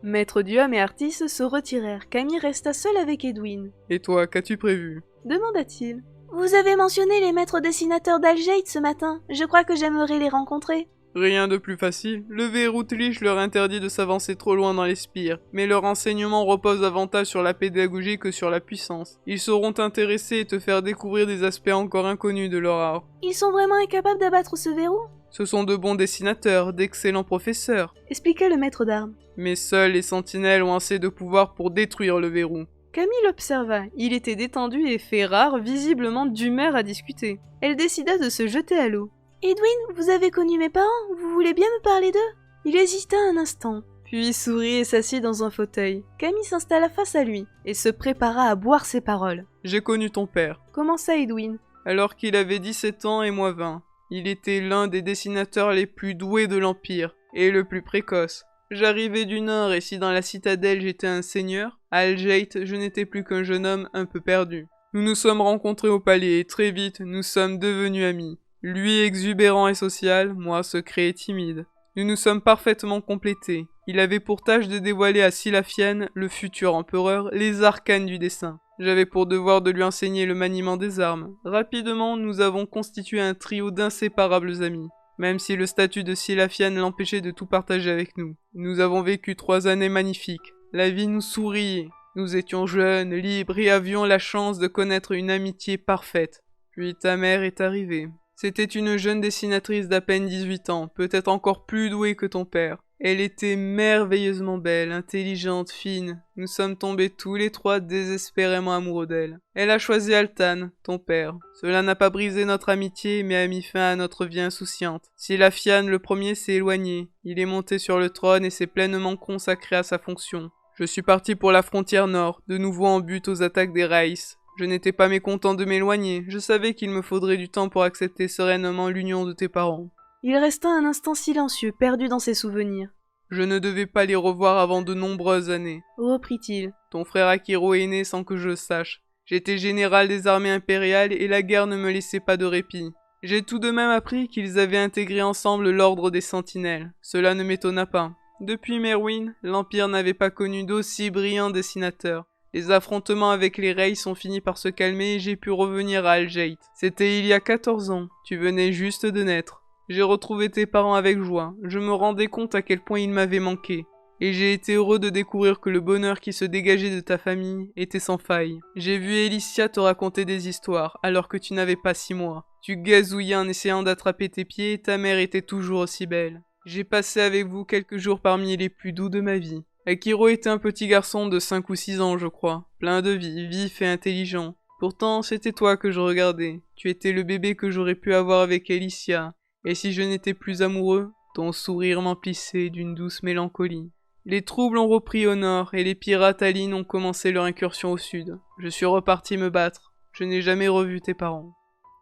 Maître Diom et Artis se retirèrent. Camille resta seule avec Edwin. Et toi, qu'as-tu prévu ? Demanda-t-il. Vous avez mentionné les maîtres dessinateurs d'Algate ce matin. Je crois que j'aimerais les rencontrer. Rien de plus facile. Le Verroutlich leur interdit de s'avancer trop loin dans les spires, mais leur enseignement repose davantage sur la pédagogie que sur la puissance. Ils sauront t'intéresser et te faire découvrir des aspects encore inconnus de leur art. Ils sont vraiment incapables d'abattre ce verrou? Ce sont de bons dessinateurs, d'excellents professeurs. Expliqua le maître d'armes. Mais seuls les sentinelles ont assez de pouvoir pour détruire le verrou. Camille l'observa. Il était détendu et fait rare, visiblement d'humeur à discuter. Elle décida de se jeter à l'eau. Edwin, vous avez connu mes parents? Vous voulez bien me parler d'eux? Il hésita un instant, puis sourit et s'assit dans un fauteuil. Camille s'installa face à lui et se prépara à boire ses paroles. J'ai connu ton père. Commença Edwin. Alors qu'il avait 17 ans et moi 20. Il était l'un des dessinateurs les plus doués de l'Empire, et le plus précoce. J'arrivais du Nord et si dans la citadelle j'étais un seigneur, à Algate je n'étais plus qu'un jeune homme un peu perdu. Nous nous sommes rencontrés au palais et très vite nous sommes devenus amis. Lui exubérant et social, moi secret et timide. Nous nous sommes parfaitement complétés. Il avait pour tâche de dévoiler à Silafienne, le futur empereur, les arcanes du dessin. J'avais pour devoir de lui enseigner le maniement des armes. Rapidement, nous avons constitué un trio d'inséparables amis. Même si le statut de Silafienne l'empêchait de tout partager avec nous. Nous avons vécu 3 années magnifiques. La vie nous sourit. Nous étions jeunes, libres et avions la chance de connaître une amitié parfaite. Puis ta mère est arrivée. C'était une jeune dessinatrice d'à peine 18 ans, peut-être encore plus douée que ton père. Elle était merveilleusement belle, intelligente, fine. Nous sommes tombés tous les trois désespérément amoureux d'elle. Elle a choisi Altan, ton père. Cela n'a pas brisé notre amitié, mais a mis fin à notre vie insouciante. Silafian le premier s'est éloigné. Il est monté sur le trône et s'est pleinement consacré à sa fonction. Je suis parti pour la frontière nord, de nouveau en but aux attaques des Raïs. Je n'étais pas mécontent de m'éloigner. Je savais qu'il me faudrait du temps pour accepter sereinement l'union de tes parents. Il resta un instant silencieux, perdu dans ses souvenirs. Je ne devais pas les revoir avant de nombreuses années. Reprit-il. Ton frère Akiro est né sans que je sache. J'étais général des armées impériales et la guerre ne me laissait pas de répit. J'ai tout de même appris qu'ils avaient intégré ensemble l'ordre des Sentinelles. Cela ne m'étonna pas. Depuis Merwin, l'Empire n'avait pas connu d'aussi brillants dessinateurs. Les affrontements avec les Rays ont fini par se calmer et j'ai pu revenir à Algeit. C'était il y a 14 ans. Tu venais juste de naître. J'ai retrouvé tes parents avec joie. Je me rendais compte à quel point ils m'avaient manqué. Et j'ai été heureux de découvrir que le bonheur qui se dégageait de ta famille était sans faille. J'ai vu Elicia te raconter des histoires, alors que tu n'avais pas 6 mois. Tu gazouillais en essayant d'attraper tes pieds et ta mère était toujours aussi belle. J'ai passé avec vous quelques jours parmi les plus doux de ma vie. Akiro était un petit garçon de 5 ou 6 ans, je crois. Plein de vie, vif et intelligent. Pourtant, c'était toi que je regardais. Tu étais le bébé que j'aurais pu avoir avec Elicia. Et si je n'étais plus amoureux, ton sourire m'emplissait d'une douce mélancolie. Les troubles ont repris au nord et les pirates Aline ont commencé leur incursion au sud. Je suis reparti me battre. Je n'ai jamais revu tes parents.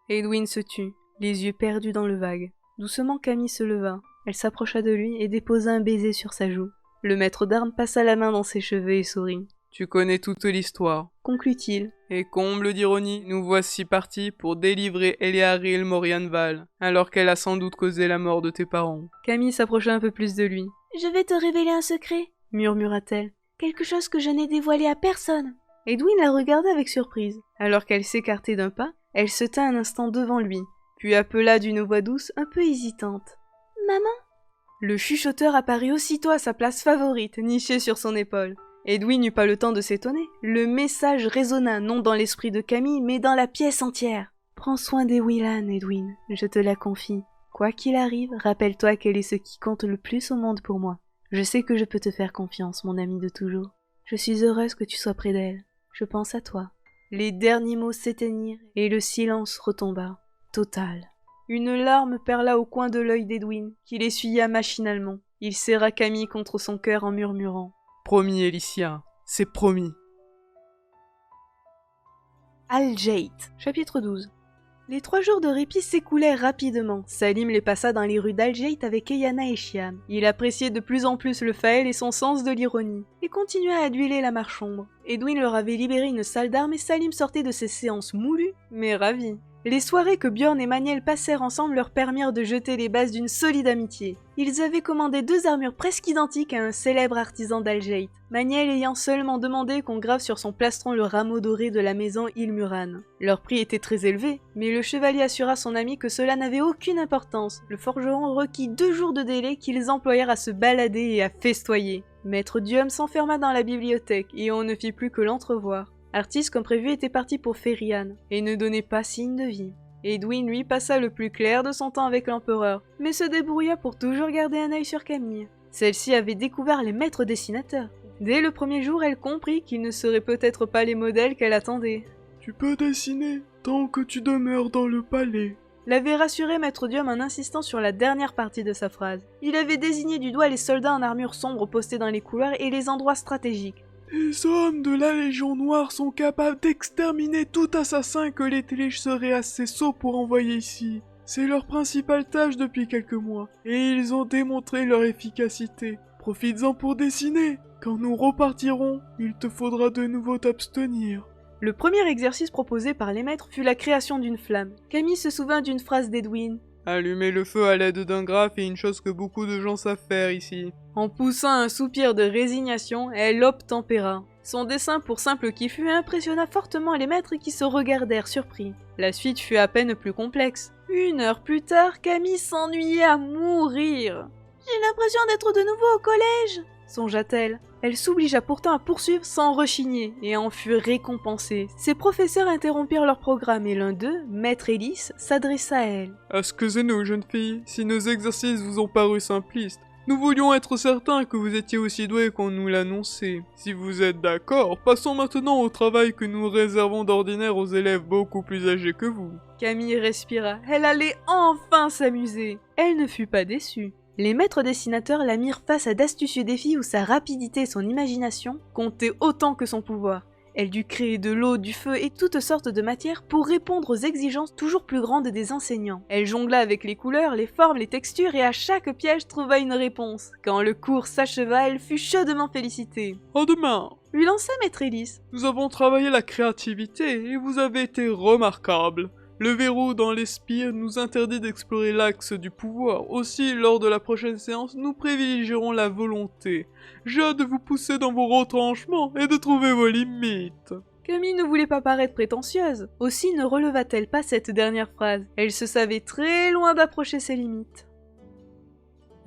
Edwin se tut, les yeux perdus dans le vague. Doucement Camille se leva. Elle s'approcha de lui et déposa un baiser sur sa joue. Le maître d'armes passa la main dans ses cheveux et sourit. Tu connais toute l'histoire, conclut-il. Et comble d'ironie, nous voici partis pour délivrer Eliaril Morianval, alors qu'elle a sans doute causé la mort de tes parents. Camille s'approcha un peu plus de lui. Je vais te révéler un secret, murmura-t-elle. Quelque chose que je n'ai dévoilé à personne. Edwin la regardait avec surprise. Alors qu'elle s'écartait d'un pas, elle se tint un instant devant lui, puis appela d'une voix douce un peu hésitante. Maman ? Le chuchoteur apparut aussitôt à sa place favorite, niché sur son épaule. Edwin n'eut pas le temps de s'étonner. Le message résonna non dans l'esprit de Camille, mais dans la pièce entière. Prends soin des Willan, Edwin, je te la confie. Quoi qu'il arrive, rappelle-toi qu'elle est ce qui compte le plus au monde pour moi. Je sais que je peux te faire confiance, mon ami de toujours. Je suis heureuse que tu sois près d'elle. Je pense à toi. Les derniers mots s'éteignirent et le silence retomba. Total. Une larme perla au coin de l'œil d'Edwin, qu'il essuya machinalement. Il serra Camille contre son cœur en murmurant. Promis, Elicia, c'est promis. Algeit, chapitre 12. Les 3 jours de répit s'écoulèrent rapidement. Salim les passa dans les rues d'Algeit avec Eyana et Shiam. Il appréciait de plus en plus le Faël et son sens de l'ironie, et continua à dueler la marche sombre. Edwin leur avait libéré une salle d'armes et Salim sortait de ses séances moulues, mais ravi. Les soirées que Bjorn et Maniel passèrent ensemble leur permirent de jeter les bases d'une solide amitié. Ils avaient commandé 2 armures presque identiques à un célèbre artisan d'Algeit, Maniel ayant seulement demandé qu'on grave sur son plastron le rameau doré de la maison Ilmuran. Leur prix était très élevé, mais le chevalier assura son ami que cela n'avait aucune importance. Le forgeron requit 2 jours de délai qu'ils employèrent à se balader et à festoyer. Maître Dium s'enferma dans la bibliothèque et on ne fit plus que l'entrevoir. Artis, comme prévu, était parti pour Ferian, et ne donnait pas signe de vie. Edwin, lui, passa le plus clair de son temps avec l'empereur, mais se débrouilla pour toujours garder un œil sur Camille. Celle-ci avait découvert les maîtres dessinateurs. Dès le premier jour, elle comprit qu'ils ne seraient peut-être pas les modèles qu'elle attendait. « Tu peux dessiner, tant que tu demeures dans le palais. » L'avait rassuré Maître Dium en insistant sur la dernière partie de sa phrase. Il avait désigné du doigt les soldats en armure sombre postés dans les couloirs et les endroits stratégiques. Les hommes de la Légion Noire sont capables d'exterminer tout assassin que les Tlish seraient assez sots pour envoyer ici. C'est leur principale tâche depuis quelques mois, et ils ont démontré leur efficacité. Profites-en pour dessiner. Quand nous repartirons, il te faudra de nouveau t'abstenir. Le premier exercice proposé par les maîtres fut la création d'une flamme. Camille se souvint d'une phrase d'Edwin. Allumer le feu à l'aide d'un graphe est une chose que beaucoup de gens savent faire ici. En poussant un soupir de résignation, elle obtempéra. Son dessin, pour simple qu'il fut, impressionna fortement les maîtres qui se regardèrent surpris. La suite fut à peine plus complexe. 1 heure plus tard, Camille s'ennuyait à mourir. J'ai l'impression d'être de nouveau au collège, songea-t-elle. Elle s'obligea pourtant à poursuivre sans rechigner, et en fut récompensée. Ses professeurs interrompirent leur programme et l'un d'eux, Maître Ellis, s'adressa à elle. Excusez-nous, jeune fille, si nos exercices vous ont paru simplistes. Nous voulions être certains que vous étiez aussi doués qu'on nous l'annonçait. Si vous êtes d'accord, passons maintenant au travail que nous réservons d'ordinaire aux élèves beaucoup plus âgés que vous. Camille respira, elle allait enfin s'amuser. Elle ne fut pas déçue. Les maîtres dessinateurs la mirent face à d'astucieux défis où sa rapidité et son imagination comptaient autant que son pouvoir. Elle dut créer de l'eau, du feu et toutes sortes de matières pour répondre aux exigences toujours plus grandes des enseignants. Elle jongla avec les couleurs, les formes, les textures et à chaque piège trouva une réponse. Quand le cours s'acheva, elle fut chaudement félicitée. À demain! Lui lança Maître Ellis. Nous avons travaillé la créativité et vous avez été remarquable. Le verrou dans les spires nous interdit d'explorer l'axe du pouvoir. Aussi, lors de la prochaine séance, nous privilégierons la volonté. J'ai hâte de vous pousser dans vos retranchements et de trouver vos limites. Camille ne voulait pas paraître prétentieuse. Aussi ne releva-t-elle pas cette dernière phrase. Elle se savait très loin d'approcher ses limites.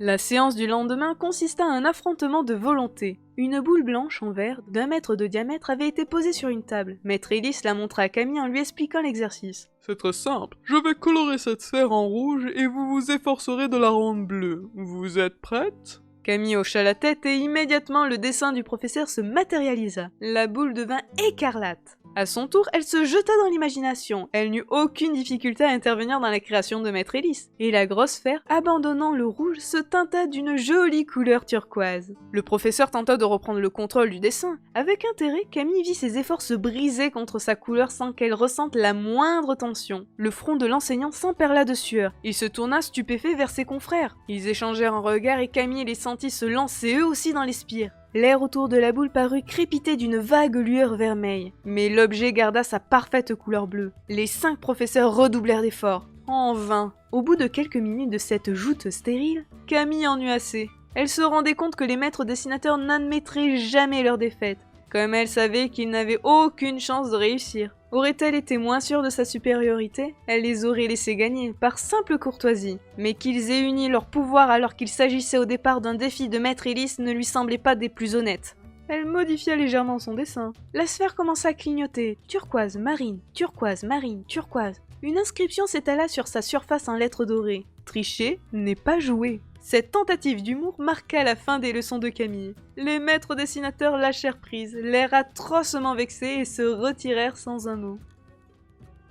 La séance du lendemain consista à un affrontement de volonté. Une boule blanche en verre d'1 mètre de diamètre avait été posée sur une table. Maître Ellis la montra à Camille en lui expliquant l'exercice. C'est très simple. Je vais colorer cette sphère en rouge et vous vous efforcerez de la rendre bleue. Vous êtes prête ? Camille hocha la tête et immédiatement le dessin du professeur se matérialisa. La boule devint écarlate. À son tour, elle se jeta dans l'imagination. Elle n'eut aucune difficulté à intervenir dans la création de Maître Ellis. Et la grosse sphère, abandonnant le rouge, se teinta d'une jolie couleur turquoise. Le professeur tenta de reprendre le contrôle du dessin. Avec intérêt, Camille vit ses efforts se briser contre sa couleur sans qu'elle ressente la moindre tension. Le front de l'enseignant s'emperla de sueur. Il se tourna stupéfait vers ses confrères. Ils échangèrent un regard et Camille les sentit se lancer eux aussi dans les spires. L'air autour de la boule parut crépiter d'une vague lueur vermeille, mais l'objet garda sa parfaite couleur bleue. Les 5 professeurs redoublèrent d'efforts. En vain. Au bout de quelques minutes de cette joute stérile, Camille en eut assez. Elle se rendait compte que les maîtres dessinateurs n'admettraient jamais leur défaite. Comme elle savait qu'ils n'avaient aucune chance de réussir. Aurait-elle été moins sûre de sa supériorité, elle les aurait laissés gagner, par simple courtoisie. Mais qu'ils aient uni leur pouvoir alors qu'il s'agissait au départ d'un défi de Maître Ellis ne lui semblait pas des plus honnêtes. Elle modifia légèrement son dessin. La sphère commença à clignoter. Turquoise, marine, turquoise, marine, turquoise. Une inscription s'étala sur sa surface en lettres dorées. Tricher n'est pas jouer. Cette tentative d'humour marqua la fin des leçons de Camille. Les maîtres dessinateurs lâchèrent prise, l'air atrocement vexés et se retirèrent sans un mot.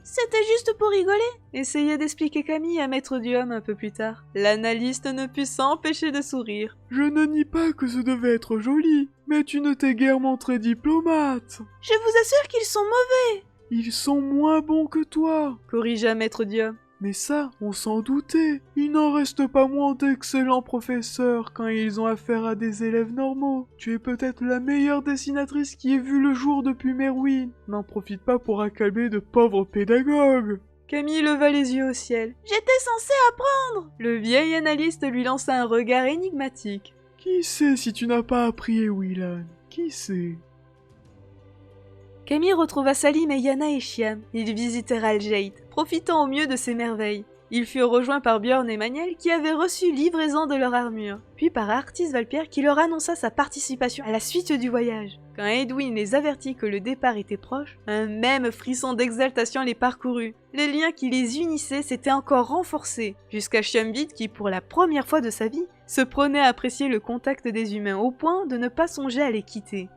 C'était juste pour rigoler. Essayait d'expliquer Camille à Maître Duhomme un peu plus tard. L'analyste ne put s'empêcher de sourire. Je ne nie pas que ce devait être joli, mais tu ne t'es guère montré diplomate. Je vous assure qu'ils sont mauvais. Ils sont moins bons que toi, corrigea Maître Duhomme. Mais ça, on s'en doutait. Il n'en reste pas moins d'excellents professeurs quand ils ont affaire à des élèves normaux. Tu es peut-être la meilleure dessinatrice qui ait vu le jour depuis Merwin. N'en profite pas pour accalmer de pauvres pédagogues. Camille leva les yeux au ciel. J'étais censée apprendre. Le vieil analyste lui lança un regard énigmatique. Qui sait si tu n'as pas appris Ewilan? Qui sait? Camille retrouva Salim et Yana et Chiam. Ils visitèrent Al-Jade, profitant au mieux de ses merveilles. Ils furent rejoints par Björn et Maniel qui avaient reçu livraison de leur armure, puis par Artis Valpierre qui leur annonça sa participation à la suite du voyage. Quand Edwin les avertit que le départ était proche, un même frisson d'exaltation les parcourut. Les liens qui les unissaient s'étaient encore renforcés, jusqu'à Chiamvit qui, pour la première fois de sa vie, se prenait à apprécier le contact des humains au point de ne pas songer à les quitter.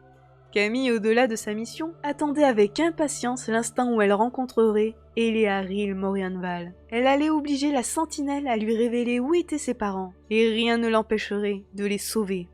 Camille, au-delà de sa mission, attendait avec impatience l'instant où elle rencontrerait Elearil Morianval. Elle allait obliger la sentinelle à lui révéler où étaient ses parents, et rien ne l'empêcherait de les sauver.